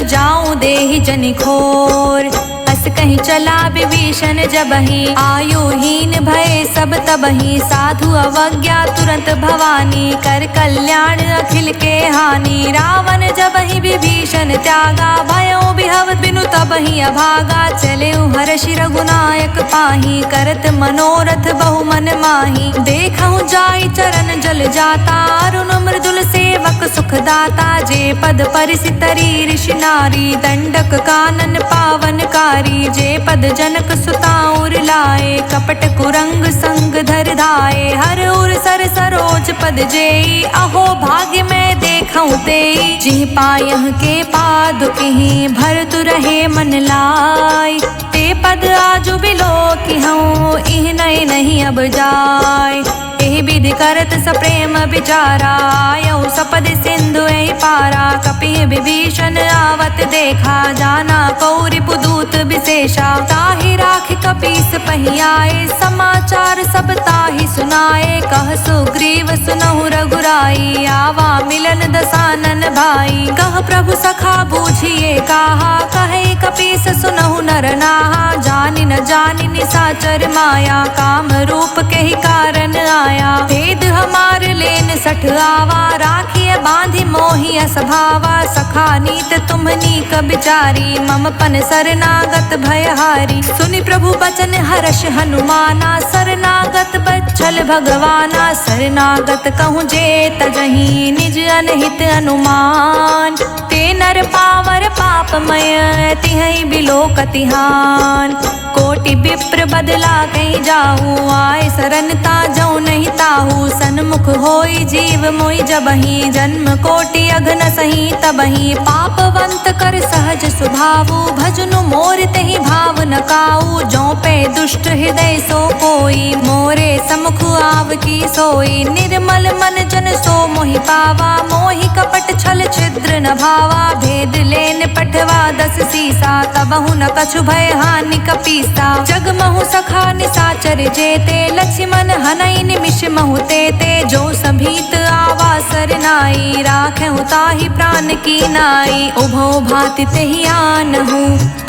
Speaker 1: जाऊं देहि जनि घोर। अस कहीं चला विभीषण जबहि, आयुहीन भय सब तबहि। साधु अवज्ञा तुरंत भवानी, कर कल्याण अखिल के हानि। रावण जबहि विभीषण त्यागा, भयो बिहव बिनु तबहि अभागा। चले हर्षि रघुनायक पाहि, करत मनोरथ बहु मन माहि। देखहु जाई चरण जल जाता, अरुण मृदुल सेवक सुख दाता। जे पद परिसि तरी ऋषि नारी, दंडक कानन पावन कारी। जे पद जनक सुता उर लाए, कपट कुरंग संग धर धाए। हर उर सर सरोज पद जेई, अहो भाग्य मैं देखऊं तेई। जिह पायह के पादुकहि, भरतु रहे मन लाई। ते पद आजु बिलो किहूँ, इह नए नहीं अब जाय। एहि विधि करत सप्रेम विचारा, आयऊ सपद सिंधु एहि पारा। कपि विभीषण आवत देखा, जाना कौरिपु दूत विशेषा। ताहि राखि कपीस पहियाए, समाचार सब ताहि सुनाए। कह सुग्रीव सुनहु रघुराई, आवा मिलन दसानन भाई। कह प्रभु सखा बूझिए काहा, कहे कपीस सुनहु नर नाहा। जानि न जानि निसाचर माया, काम रूप के ही कारण आया। आया। भेद हमार लेन सठ आवा, राखिए बांधि मोहि असभावा। सखा नीत तुम्हनी क बिचारी, मम पन शरणागत भयहारी। सुनि प्रभु बचन हर्ष हनुमाना, शरणागत बच्छल भगवाना। शरणागत कहूँ जे तजहि, निज अनहित अनुमान। ते नर पावर पापमय, तिहै बिलोकतिहान। कोटि विप्र बदला कहीं जाऊँ, आए सरनता जऊ नहीं ताहू। सन्मुख होई जीव मोहि जबहि, जन्म कोटि अघन सही तबहि। पापवंत कर सहज स्वभावु, भजनु मोर तहि भाव न काऊ। जौ पे दुष्ट हृदय सो कोई, मोरे समुख आव की सोई। निर्मल मन जन सो मोहि पावा, मोहि कपट छल छिद्र न भावा। भेद लेन पठवा दस सीसा, तबहु न कछु भय हानि कपीसा। जग महु सखा निसाचर जेते, लक्ष्मण हनई निमिष महु तेते। जो सभीत आवा सरनाई, राखेहु ताहि प्राण की नाई। उभौ भांति तेहि आनहु,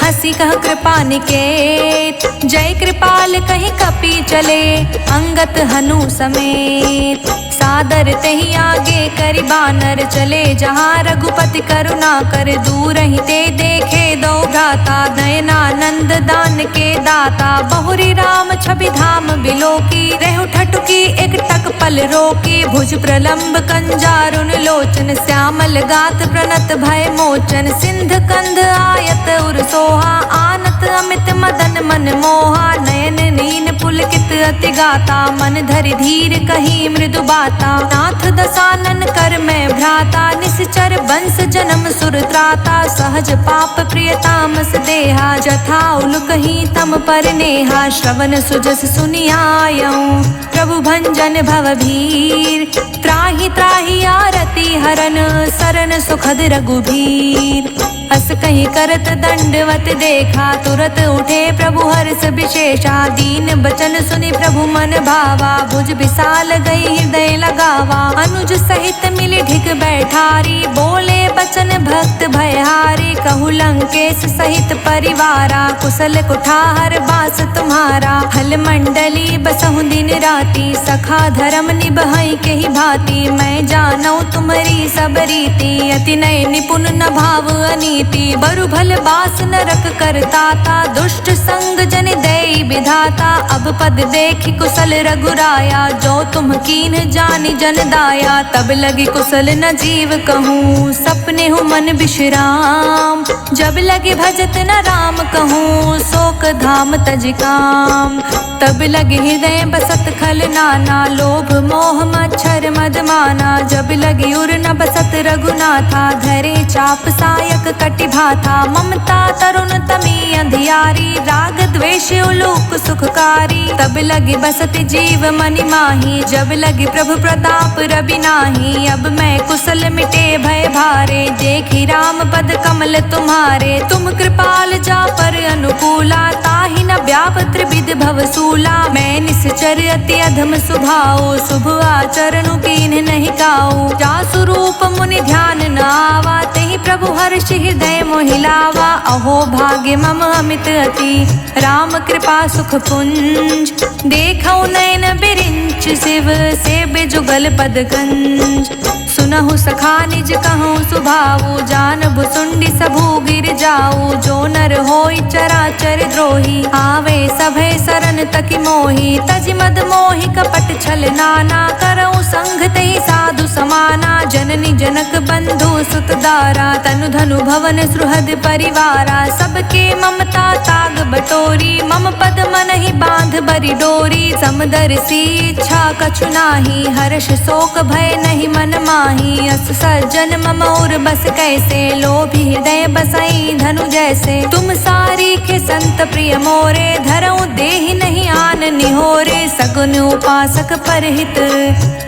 Speaker 1: हंसी कह कृपा निकेत। जय कृपाल कहि कपि चले, अंगत हनु समेत। सादर तेहि आगे करि बानर चले, जहाँ रघुपति करुणा कर। दूर ही ते देखे दो भ्राता, नयनानंद दान के दाता। बहुरी राम छवि धाम बिलोकी, रेहु ठठुकी एक टक पल रोकी। भुज प्रलंब कंजारुन लोचन, श्यामल गात प्रणत भय मोचन। सिंध कंध आयत उर सोहा, आनत अमित मदन मन मोहा। नयन नीन पुलकित अति गाता, मन धरि धीर कही मृदु बाता। नाथ दसानन कर मैं भ्राता, निश्चर वंश जन्म सुर त्राता। सहज पाप प्रिय तामस देहा, जथा उल कहीं तम पर नेहा। श्रवण सुजस सुनि आयऊँ, प्रभु भंजन भव भीर। त्राहि त्राहि आरती हरन, सरन सुखद रघुबीर। अस कहीं करत दंडवत देखा, तुरत उठे प्रभु हर्ष विशेषा। दीन बचन सुनि प्रभु मन भावा, भुज विशाल गई हृदय लगावा। अनुज सहित मिली ढिग बैठारी, बोले बचन भक्त भयहारी। कहु लंकेश सहित परिवारा, कुशल कुठार बास तुम्हारा। हल मंडली बसहु दिन राती, सखा धर्म निभई केहि भांति। मैं जानौ तुम्हारी सब रीति, अति नय निपुण न भाव अनीति। बरु भल बास नरक करताता, दुष्ट संग जन देई विधाता। अब पद देखि कुशल रघुराया, जो तुम कीन जानि जन दाया। तब लगी कुशल न जीव कहूँ, सपने हूँ मन विश्राम। जब लगे भजत न राम कहूँ, शोक धाम तज काम। तब लगे हृदय बसत खल नाना, लोभ मोह मच्छर मद माना। जब लगी उर न बसत रघुनाथा, धरे चाप सायक कटि भाथा। ममता तरुण तमी अंधियारी, राग द्वेष उलूक सुखकारी। तब लगी बसत जीव मनि माही, जब लगी प्रभु प्रताप रवि नाही। अब मैं कुशल मिटे भय भारे, देखी राम पद कमल तुम्हारे। तुम कृपाल जा पर अनुकूला, ताहि न व्याप त्रिविध भव सूला। मैं निश्चर अति अधम स्वभाव, शुभ आचरणु कीन्ह नहीं काऊ। जासु रूप मुनि ध्यान न आवा, तेहि प्रभु हर्ष हृदय मोहिलावा। अहो भाग्य मम अमित अति, राम कृपा सुख पुंज। देखौ नयन बिरिंच शिव, सेव्य जुगल पद गंज। सुनहु सखा निज कहूँ सुभाऊ, जान भुसुंडी सबू गिर जाऊ। जो नर होई चराचर द्रोही, आवे सभे सरन तकि मोही। तजि मद मोहि कपट छल नाना, करऊँ संग तेहि साधु समाना। जननी जनक बंधु सुत दारा, तनु धनु भवन सुहृद परिवारा। सबके ममता ताग बटोरी, मम पद मन ही बांध बरी डोरी। समदर्शी इच्छा कछु नाही, हर्ष शोक भय नहीं मन माही। अस सज्जन मम और बस कैसे, लोभी हृदय बसई धनु जैसे। तुम सारी के संत प्रिय मोरे, धरऊँ देहि नहीं आन निहोरे। सगुन उपासक परहित,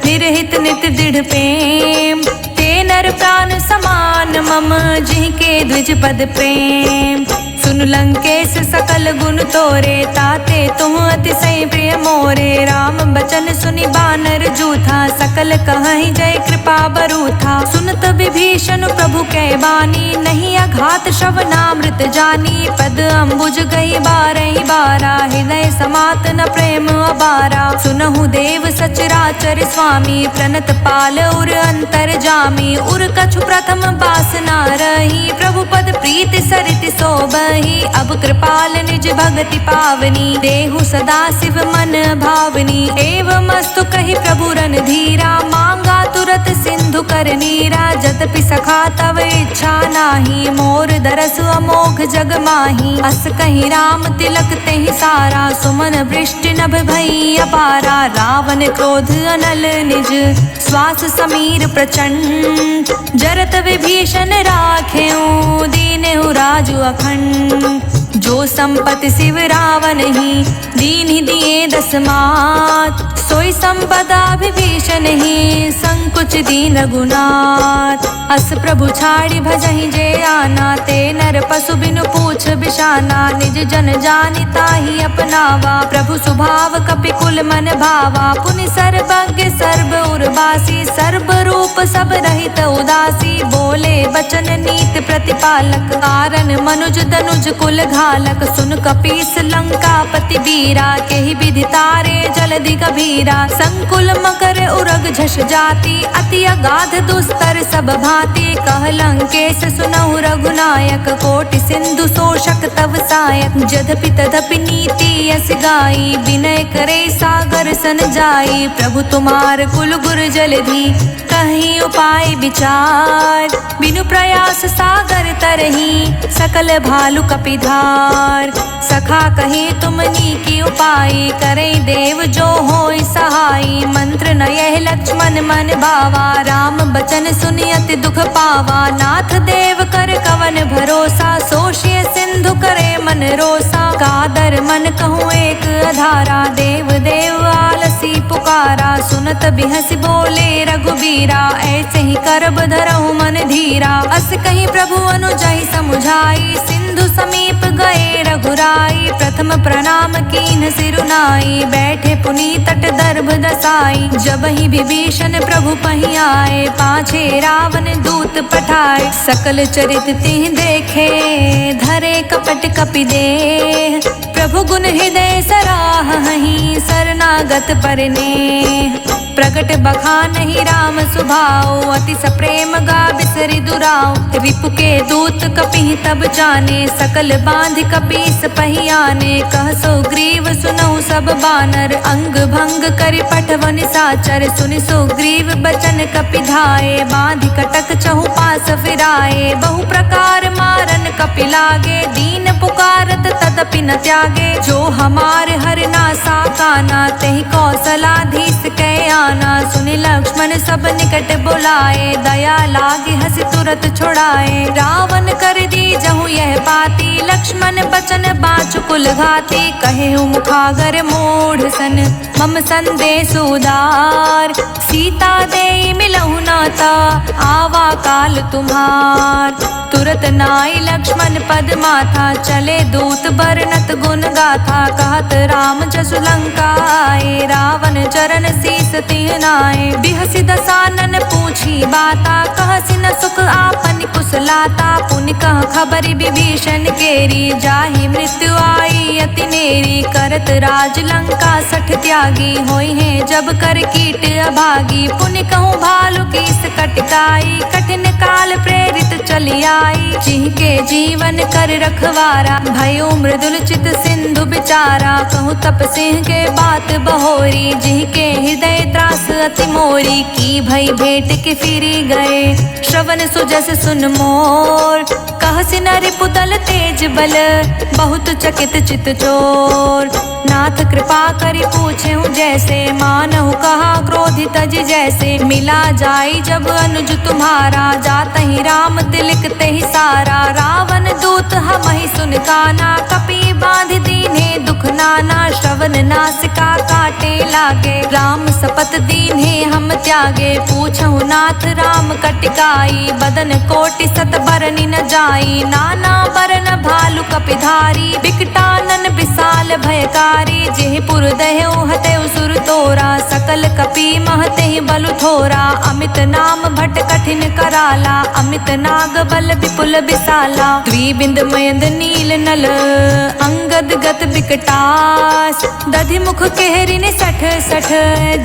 Speaker 1: निरहित नित दृढ़ प्रेम। ते नर प्राण समान मम, जिनके द्विज पद प्रेम। सुन लंकेश सकल गुण तोरे, ताते तुम अतिशय प्रिय मोरे। राम बचन सुनि बानर जूथा, सकल कहहि जय कृपा बरूथा। सुनत विभीषण प्रभु कै बानी, नहीं घात श्रवणामृत जानी, पद अम्बुज गई बारहि बारा, हृदय समात न प्रेम अबारा। सुनहु देव सचराचर स्वामी, प्रणत पाल उर अंतर जामी। उर कछु प्रथम बासना रही, प्रभु पद प्रीति सरित सोबही। अब कृपाल निज भगति पावनी, देहु सदा शिव मन भावनी। एवं अस्तु कहि प्रभु रन धीरा, मांगा तुरत सिंधु कर नीरा। जदपि सखा तव इच्छा नाही, मोर दरस अमोघ जग माही। अस कहीं राम तिलक तेहि सारा, सुमन वृष्टि नभ भई अपारा। रावण क्रोध अनल निज, श्वास समीर प्रचंड। जरत विभीषण राखेऊ, दीनेहु राजु अखंड। जो संपत्ति शिव रावण ही, दीन ही दिए दस मात। सोई संपदा विभीषण ही, संकुच दीन रघुनाथ। अस प्रभु छाड़ी भजहि जे आना, ते नर पशु बिनु पूछ बिशाना। निज जन जानिता ही अपनावा, प्रभु स्वभाव कपि कुल मन भावा। पुनि सर्वज्ञ सर्व उर्वासी, सर्व रूप सब रहित उदासी। बोले बचन नीत प्रतिपालक, कारण मनुज तनुज कुल घालक। सुन कपीस लंकापति वीरा, केहि विधि तारे जलधि गभीरा। संकुल मकर उरग झष जाति, अति अगाध दुस्तर सब भांति। कह लंकेश सुनहु रघुनायक, कोटि सिंधु शोषक तव सायक। जदपि तदपि नीति यस गाई, विनय करे सागर सन जाई। प्रभु तुम्हार कुल गुर जलधि, कहीं उपाय विचार। बिनु प्रयास सागर तरही, सकल भालु कपिधार। सखा कहीं तुमनी की उपाय, करे देव जो होय सहाई। मंत्र न यह लक्ष्मण मन भावा, राम बचन सुनि अति दुख पावा। नाथ देव कर कवन भरोसा, सोषिय सिंधु करे मन रोसा। कादर मन कहूँ एक अधारा, देव देव आलसी पुकारा। सुनत बिहसि बोले रघुबीरा, ऐसे ही करब धरहु मन धीरा। अस कहीं प्रभु अनुजहि समुझाई, सिंधु समीप गए रघुराई। प्रथम प्रणाम कीन सिरुनाई, बैठे पुनि तट दर्भ दसाई। जब ही विभीषण प्रभु पहि आए, पाछे रावण दूत पठाए। सकल चरित तिह देखे, धरे कपट कपि देह। प्रभु गुण हृदय सराहहि, शरणागत परनेह। प्रगट बखानहि राम सुभाऊ, अति सप्रेम गा बिसरि दुराऊ। रिपु के दूत कपिहि तब जाने, सकल बांध कपीस पहि आने। कह सुग्रीव सुनहु सब बानर, अंग भंग करि पठवन साचर। सुनि सुग्रीव बचन कपि धाये, बांधि कटक चहु पास फिराए। बहु प्रकार मारन कपि लागे, दीन पुकारत तदपि न त्यागे। जो हमार हर नासा काना, तेहि कौशलाधीश कै आना। सुनि लक्ष्मण सब निकट बुलाए, दया लागे हंस तुरत छुड़ाए। रावण कर दी जहु यह बाती, लक्ष्मण बचन बाँचु कुल घाती। कहे मुखागर मूढ़ सन, मम संदेश उदार। सीता दे मिलहु नाता, आवा काल तुम्हार। तुरत नाई लक्ष्मण पद माथा, चले दूत बरनत गुण गाथा। कहत राम जसु लंका आए, रावण चरण शीस तिह नाए। बिहसि दसानन पूछी बाता, कहसि न सुख आपन कुशलाता। पुनि कह खबरि विभीषण केरी, जाहि मृत्यु आई अति नेरी। करत राज लंका सठ त्यागी, होई है जब कर कीट अभागी। पुनि कहूँ भालु कीस कटकाई, कठिन काल प्रेरित चली आई। जिनके जीवन कर रखवारा, भयो मृदुल चित सिंधु बिचारा। कहूँ तप सिंह के बात बहोरी, जिनके हृदय त्रास अति मोरी। की भई भेंट के फिरी गए, श्रवण सुजस सुन मोर। कहसि नरि पुतल तेज बल, बहुत चकित चित चोर। नाथ कृपा करि पूछेहु जैसे, मानहु कहा क्रोधित तज जैसे। मिला जाई जब अनुज तुम्हारा, जातहि राम तिलक तेहि सारा। रावण दूत हमहि सुन काना, कपि बांध दीन्हे दुख मुख नाना श्रवण नासिका काटे लागे। राम सपत दीन्हे हम त्यागे पूछहु नाथ राम कटिकाई। बदन कोटि सत बरनि न जाई नाना बरन भालु कपिधारी। बिकटानन विशाल भयकारी जेहि पुर दह्यु हतेउ सुर तोरा। सकल कपि महतेहि बलु थोरा अमित नाम भट कठिन कराला। अमित नाग बल विपुल विशाला द्विबिंद मयंद नील नल अंगद गत बिकटास। दधि मुख केहरिनि सठ सठ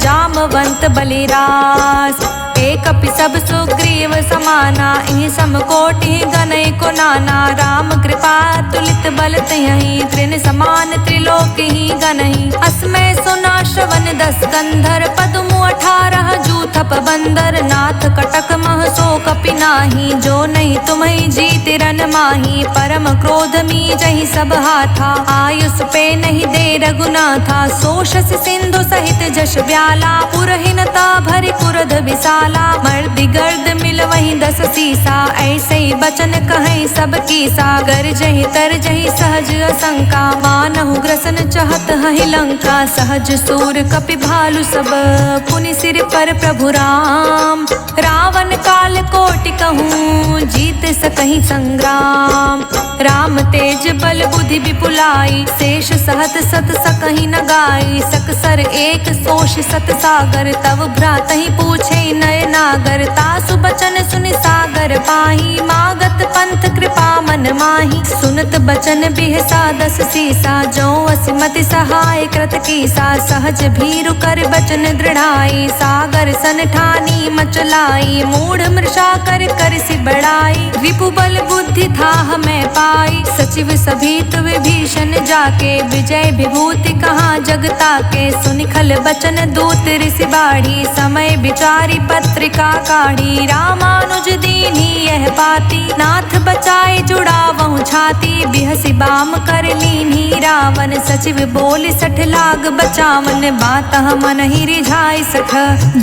Speaker 1: जामवंत बलिरास। एक कपि सब सुग्रीव समाना इहि समकोटि गणै को नाना। राम कृपा तुलित बल तहि त्रिन समान त्रिलोकी गणहि। अस्मै सुना श्रवण 10 कंधर पदमु 18 जूथप बंदर। नाथ कटक मह सो कपि नाही जो नहीं तुम्हि जीति रन माही। परम क्रोध मी जहि सब हाथा आयुष पे नहीं दे रघुनाथा। सो शशि सिंधु सहित जश ब्याला पुरहीनता भरि कुरध विशाला। मर्दि गर्द मिल वहीं 10 सीसा ऐसे ही बचन कहें सब कीसा। गर जहि तर जहि सहज असंका मानहु ग्रसन चहत हहि लंका। सहज सूर कपि भालु सब पुनि सिर पर प्रभु राम। रावण काल कोटि कहूँ जीत सकहि संग्राम। राम तेज बल बुद्धि विपुलाई शेष सहत सत सकहि न गाई। सकसर एक सोष सत सागर तव भ्रातहि पूछे नय नागर। तासु बचन सुनि सागर पाही मागत पंथ कृपा मन माही। सुनत बचन बिहसा 10 सीसा जो असिमति सहाय कृत कीसा। सहज भीरु कर बचन दृढ़ाई सागर सन ठानी मचलाई। मूढ़ मृषा कर सि बढ़ाई रिपु बल बुद्धि था हमें पाई। सचिव सभीत विभीषण जाके विजय विभूति कहाँ जगता के। सुनि खल बचन दूत ऋषि बाढ़ी समय विचारी पत्रिका काढ़ी। रामानुज दीन्ही यह बाती नाथ बचाए जुड़ावहु छाती। बिहसि बाम कर लीन्ही रावण सचिव बोल 60 लाग बचावन। बातः मन ही रिझाई सख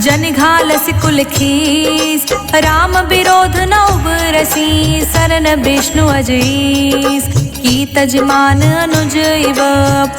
Speaker 1: जन घालसि कुल खीस। राम विरोध न उबरसी शरण विष्णु अजईस। की तजमान अनुज इव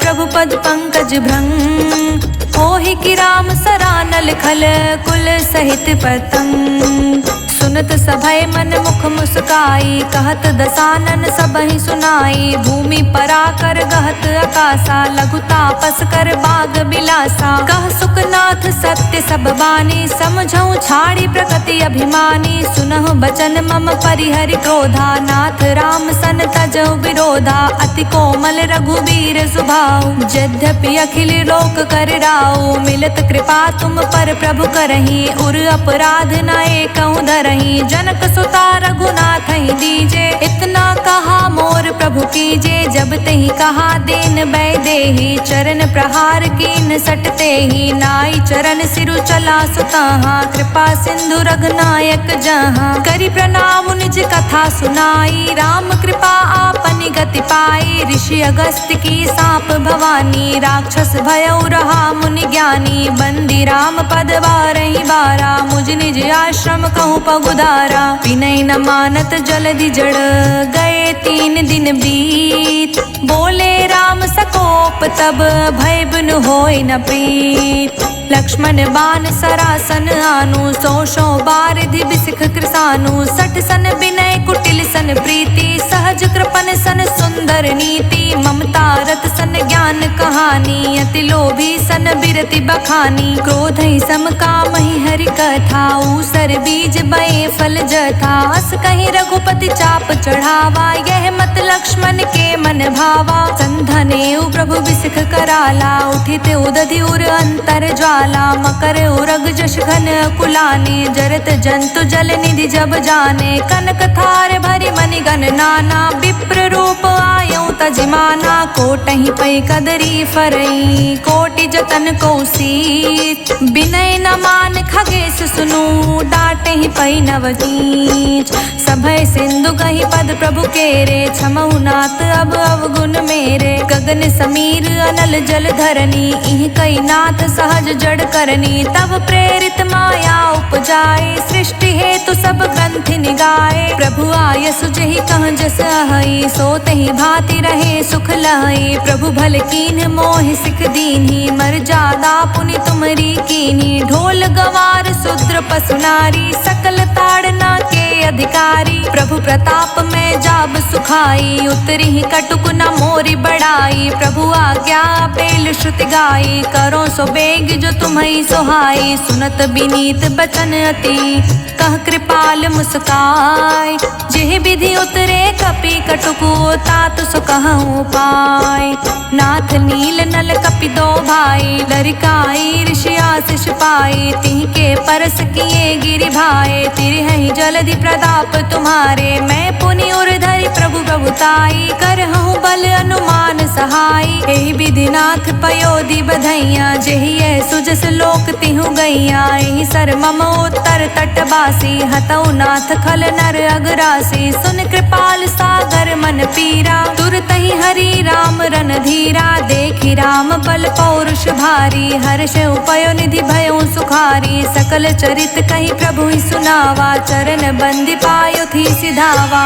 Speaker 1: प्रभु पद पंकज भृंग। होहि कि राम सरानल खल कुल सहित पतंग। सुनत सभय मन मुख मुस्काई कहत दसानन सबहि सुनाई। भूमि पराकर गहत आकाशा लघु तापस कर बाग बिलासा। कह सुखनाथ सत्य सब बानी समझऊ छाड़ी प्रकृति अभिमानी। सुनहु बचन मम परिहरि क्रोधा नाथ राम सन तजहु विरोधा। अति कोमल रघुवीर सुभाऊ यद्यपि अखिल लोक कर राऊ। मिलत कृपा तुम पर प्रभु करही उर अपराध न एकहु धरही। जनक सुता रघुनाथ ही दीजे इतना कहा मोर प्रभु कीजे। जब तही कहा देन बै देही चरण प्रहार कीन सटते ही। नाई चरण सिरु चला सुताहा कृपा सिंधु रघुनायक जहाँ। करि प्रणाम निज कथा सुनाई राम कृपा आपनि गति पाई। ऋषि अगस्त्य की सांप भवानी राक्षस भयउ रहा मुनि ज्ञानी। बंदी राम पद बारहि बारा मुझ निज आश्रम कहूँ पगुधारा। विनय न मानत जलधि जड़ गए 3 दिन बीत। बोले राम सकोप तब भय बिनु होय न प्रीत। लक्ष्मण बाण सरासन आनु 100 बारिधि बिसिख कृसानु। 60 सन विनय कुटिल सन प्रीति सहज कृपन सन सुंदर नीति। ममता रत सन ज्ञान कहानी अति लोभी सन बिरति बखानी। क्रोध ही सम काम ही हरि कथा ऊसर बीज बए फल जथा। अस कहीं रघुपति चाप चढ़ावा यह मत लक्ष्मण के मन भावा। संधने प्रभु बिसिख कराला उठित उदधि उर अंतर ज्वाला। मकर उरग जश घन कुलाने जरत जंतु जल निधि जब जाने। कनक थार भरि मनि गण नाना विप्र रूप आयऊ तजिमाना। कोटहि पै कदरी फरई कोटि जतन कौसीत। विनय न मान खगेश सुनु डांटहि पै नवनीच। सभय सिंधु गहि पद प्रभु केरे क्षमहु नाथ अब अवगुण मेरे। गगन समीर अनल जल धरनी इहि कई नाथ सहज जड़ करनी। तब प्रेरित माया उपजाए सृष्टि हेतु सब ग्रंथि निगाए। प्रभु आय सुजहि कह जस अहै सो तहि भांति रहे सुख लाई। प्रभु भल कीन मोहि सिख दीन्ही, मर्यादा पुनि तुमरी कीन्ही। ढोल गवार शूद्र पशु नारी, सकल ताड़ना के अधिकारी। प्रभु प्रताप में जाब सुखाई, उतरी कटुक न मोरी बढ़ाई। प्रभु आज्ञा पेल श्रुति गाई, करो सो बेग जो तुम्हें सोहाई। सुनत बिनीत बचन अति, कह कृपाल मुस्काय। जेह विधि उतरे कपि कटुकु, तात सो कहूँ पाय। नाथ नील नल कपि दो भाई, लरिकाई ऋषि आशीष पाई। तिह के परस किए गिरि भाई, तिरहि जलधि प्रताप तुम्हारे। मैं पुनि उर धरि प्रभु प्रभुताई, करहूँ बल अनुमान सहाई। एहि विधि नाथ पयोधि बधैया, जेहि सुजस लोक तिहु गैया। एहि सर मम उत्तर तटवासी, हतौ नाथ खल नर अगरासी। सुन कृपाल सागर मन पीरा, तुरतहि हरि राम रन धीरा। देखि राम बल पौरुष भारी, हर्ष उपयो निधि भयो सुखारी। सकल चरित कहि प्रभु ही सुनावा, चरण बंदी पायो थी सिधावा।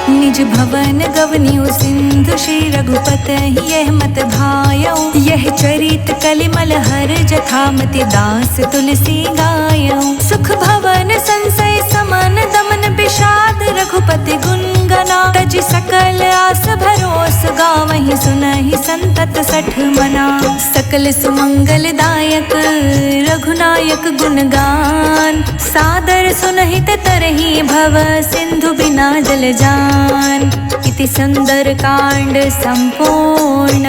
Speaker 1: निज भवन गवनियो सिंधु, श्री रघुपति यह मत भायो। यह चरित कलिमल हर जथामति, दास तुलसी गायो। सुख भवन संसय समन, दमन विषाद रघुपति गुण गना। तज सकल आस भरोस, गावहि सुनहि संतत सठ मना। सकल सुमंगल दायक रघुनायक गुणगान, सादर सुनहित तरहि भव सिंधु बिना जल जान। इति सुंदर कांड संपूर्ण।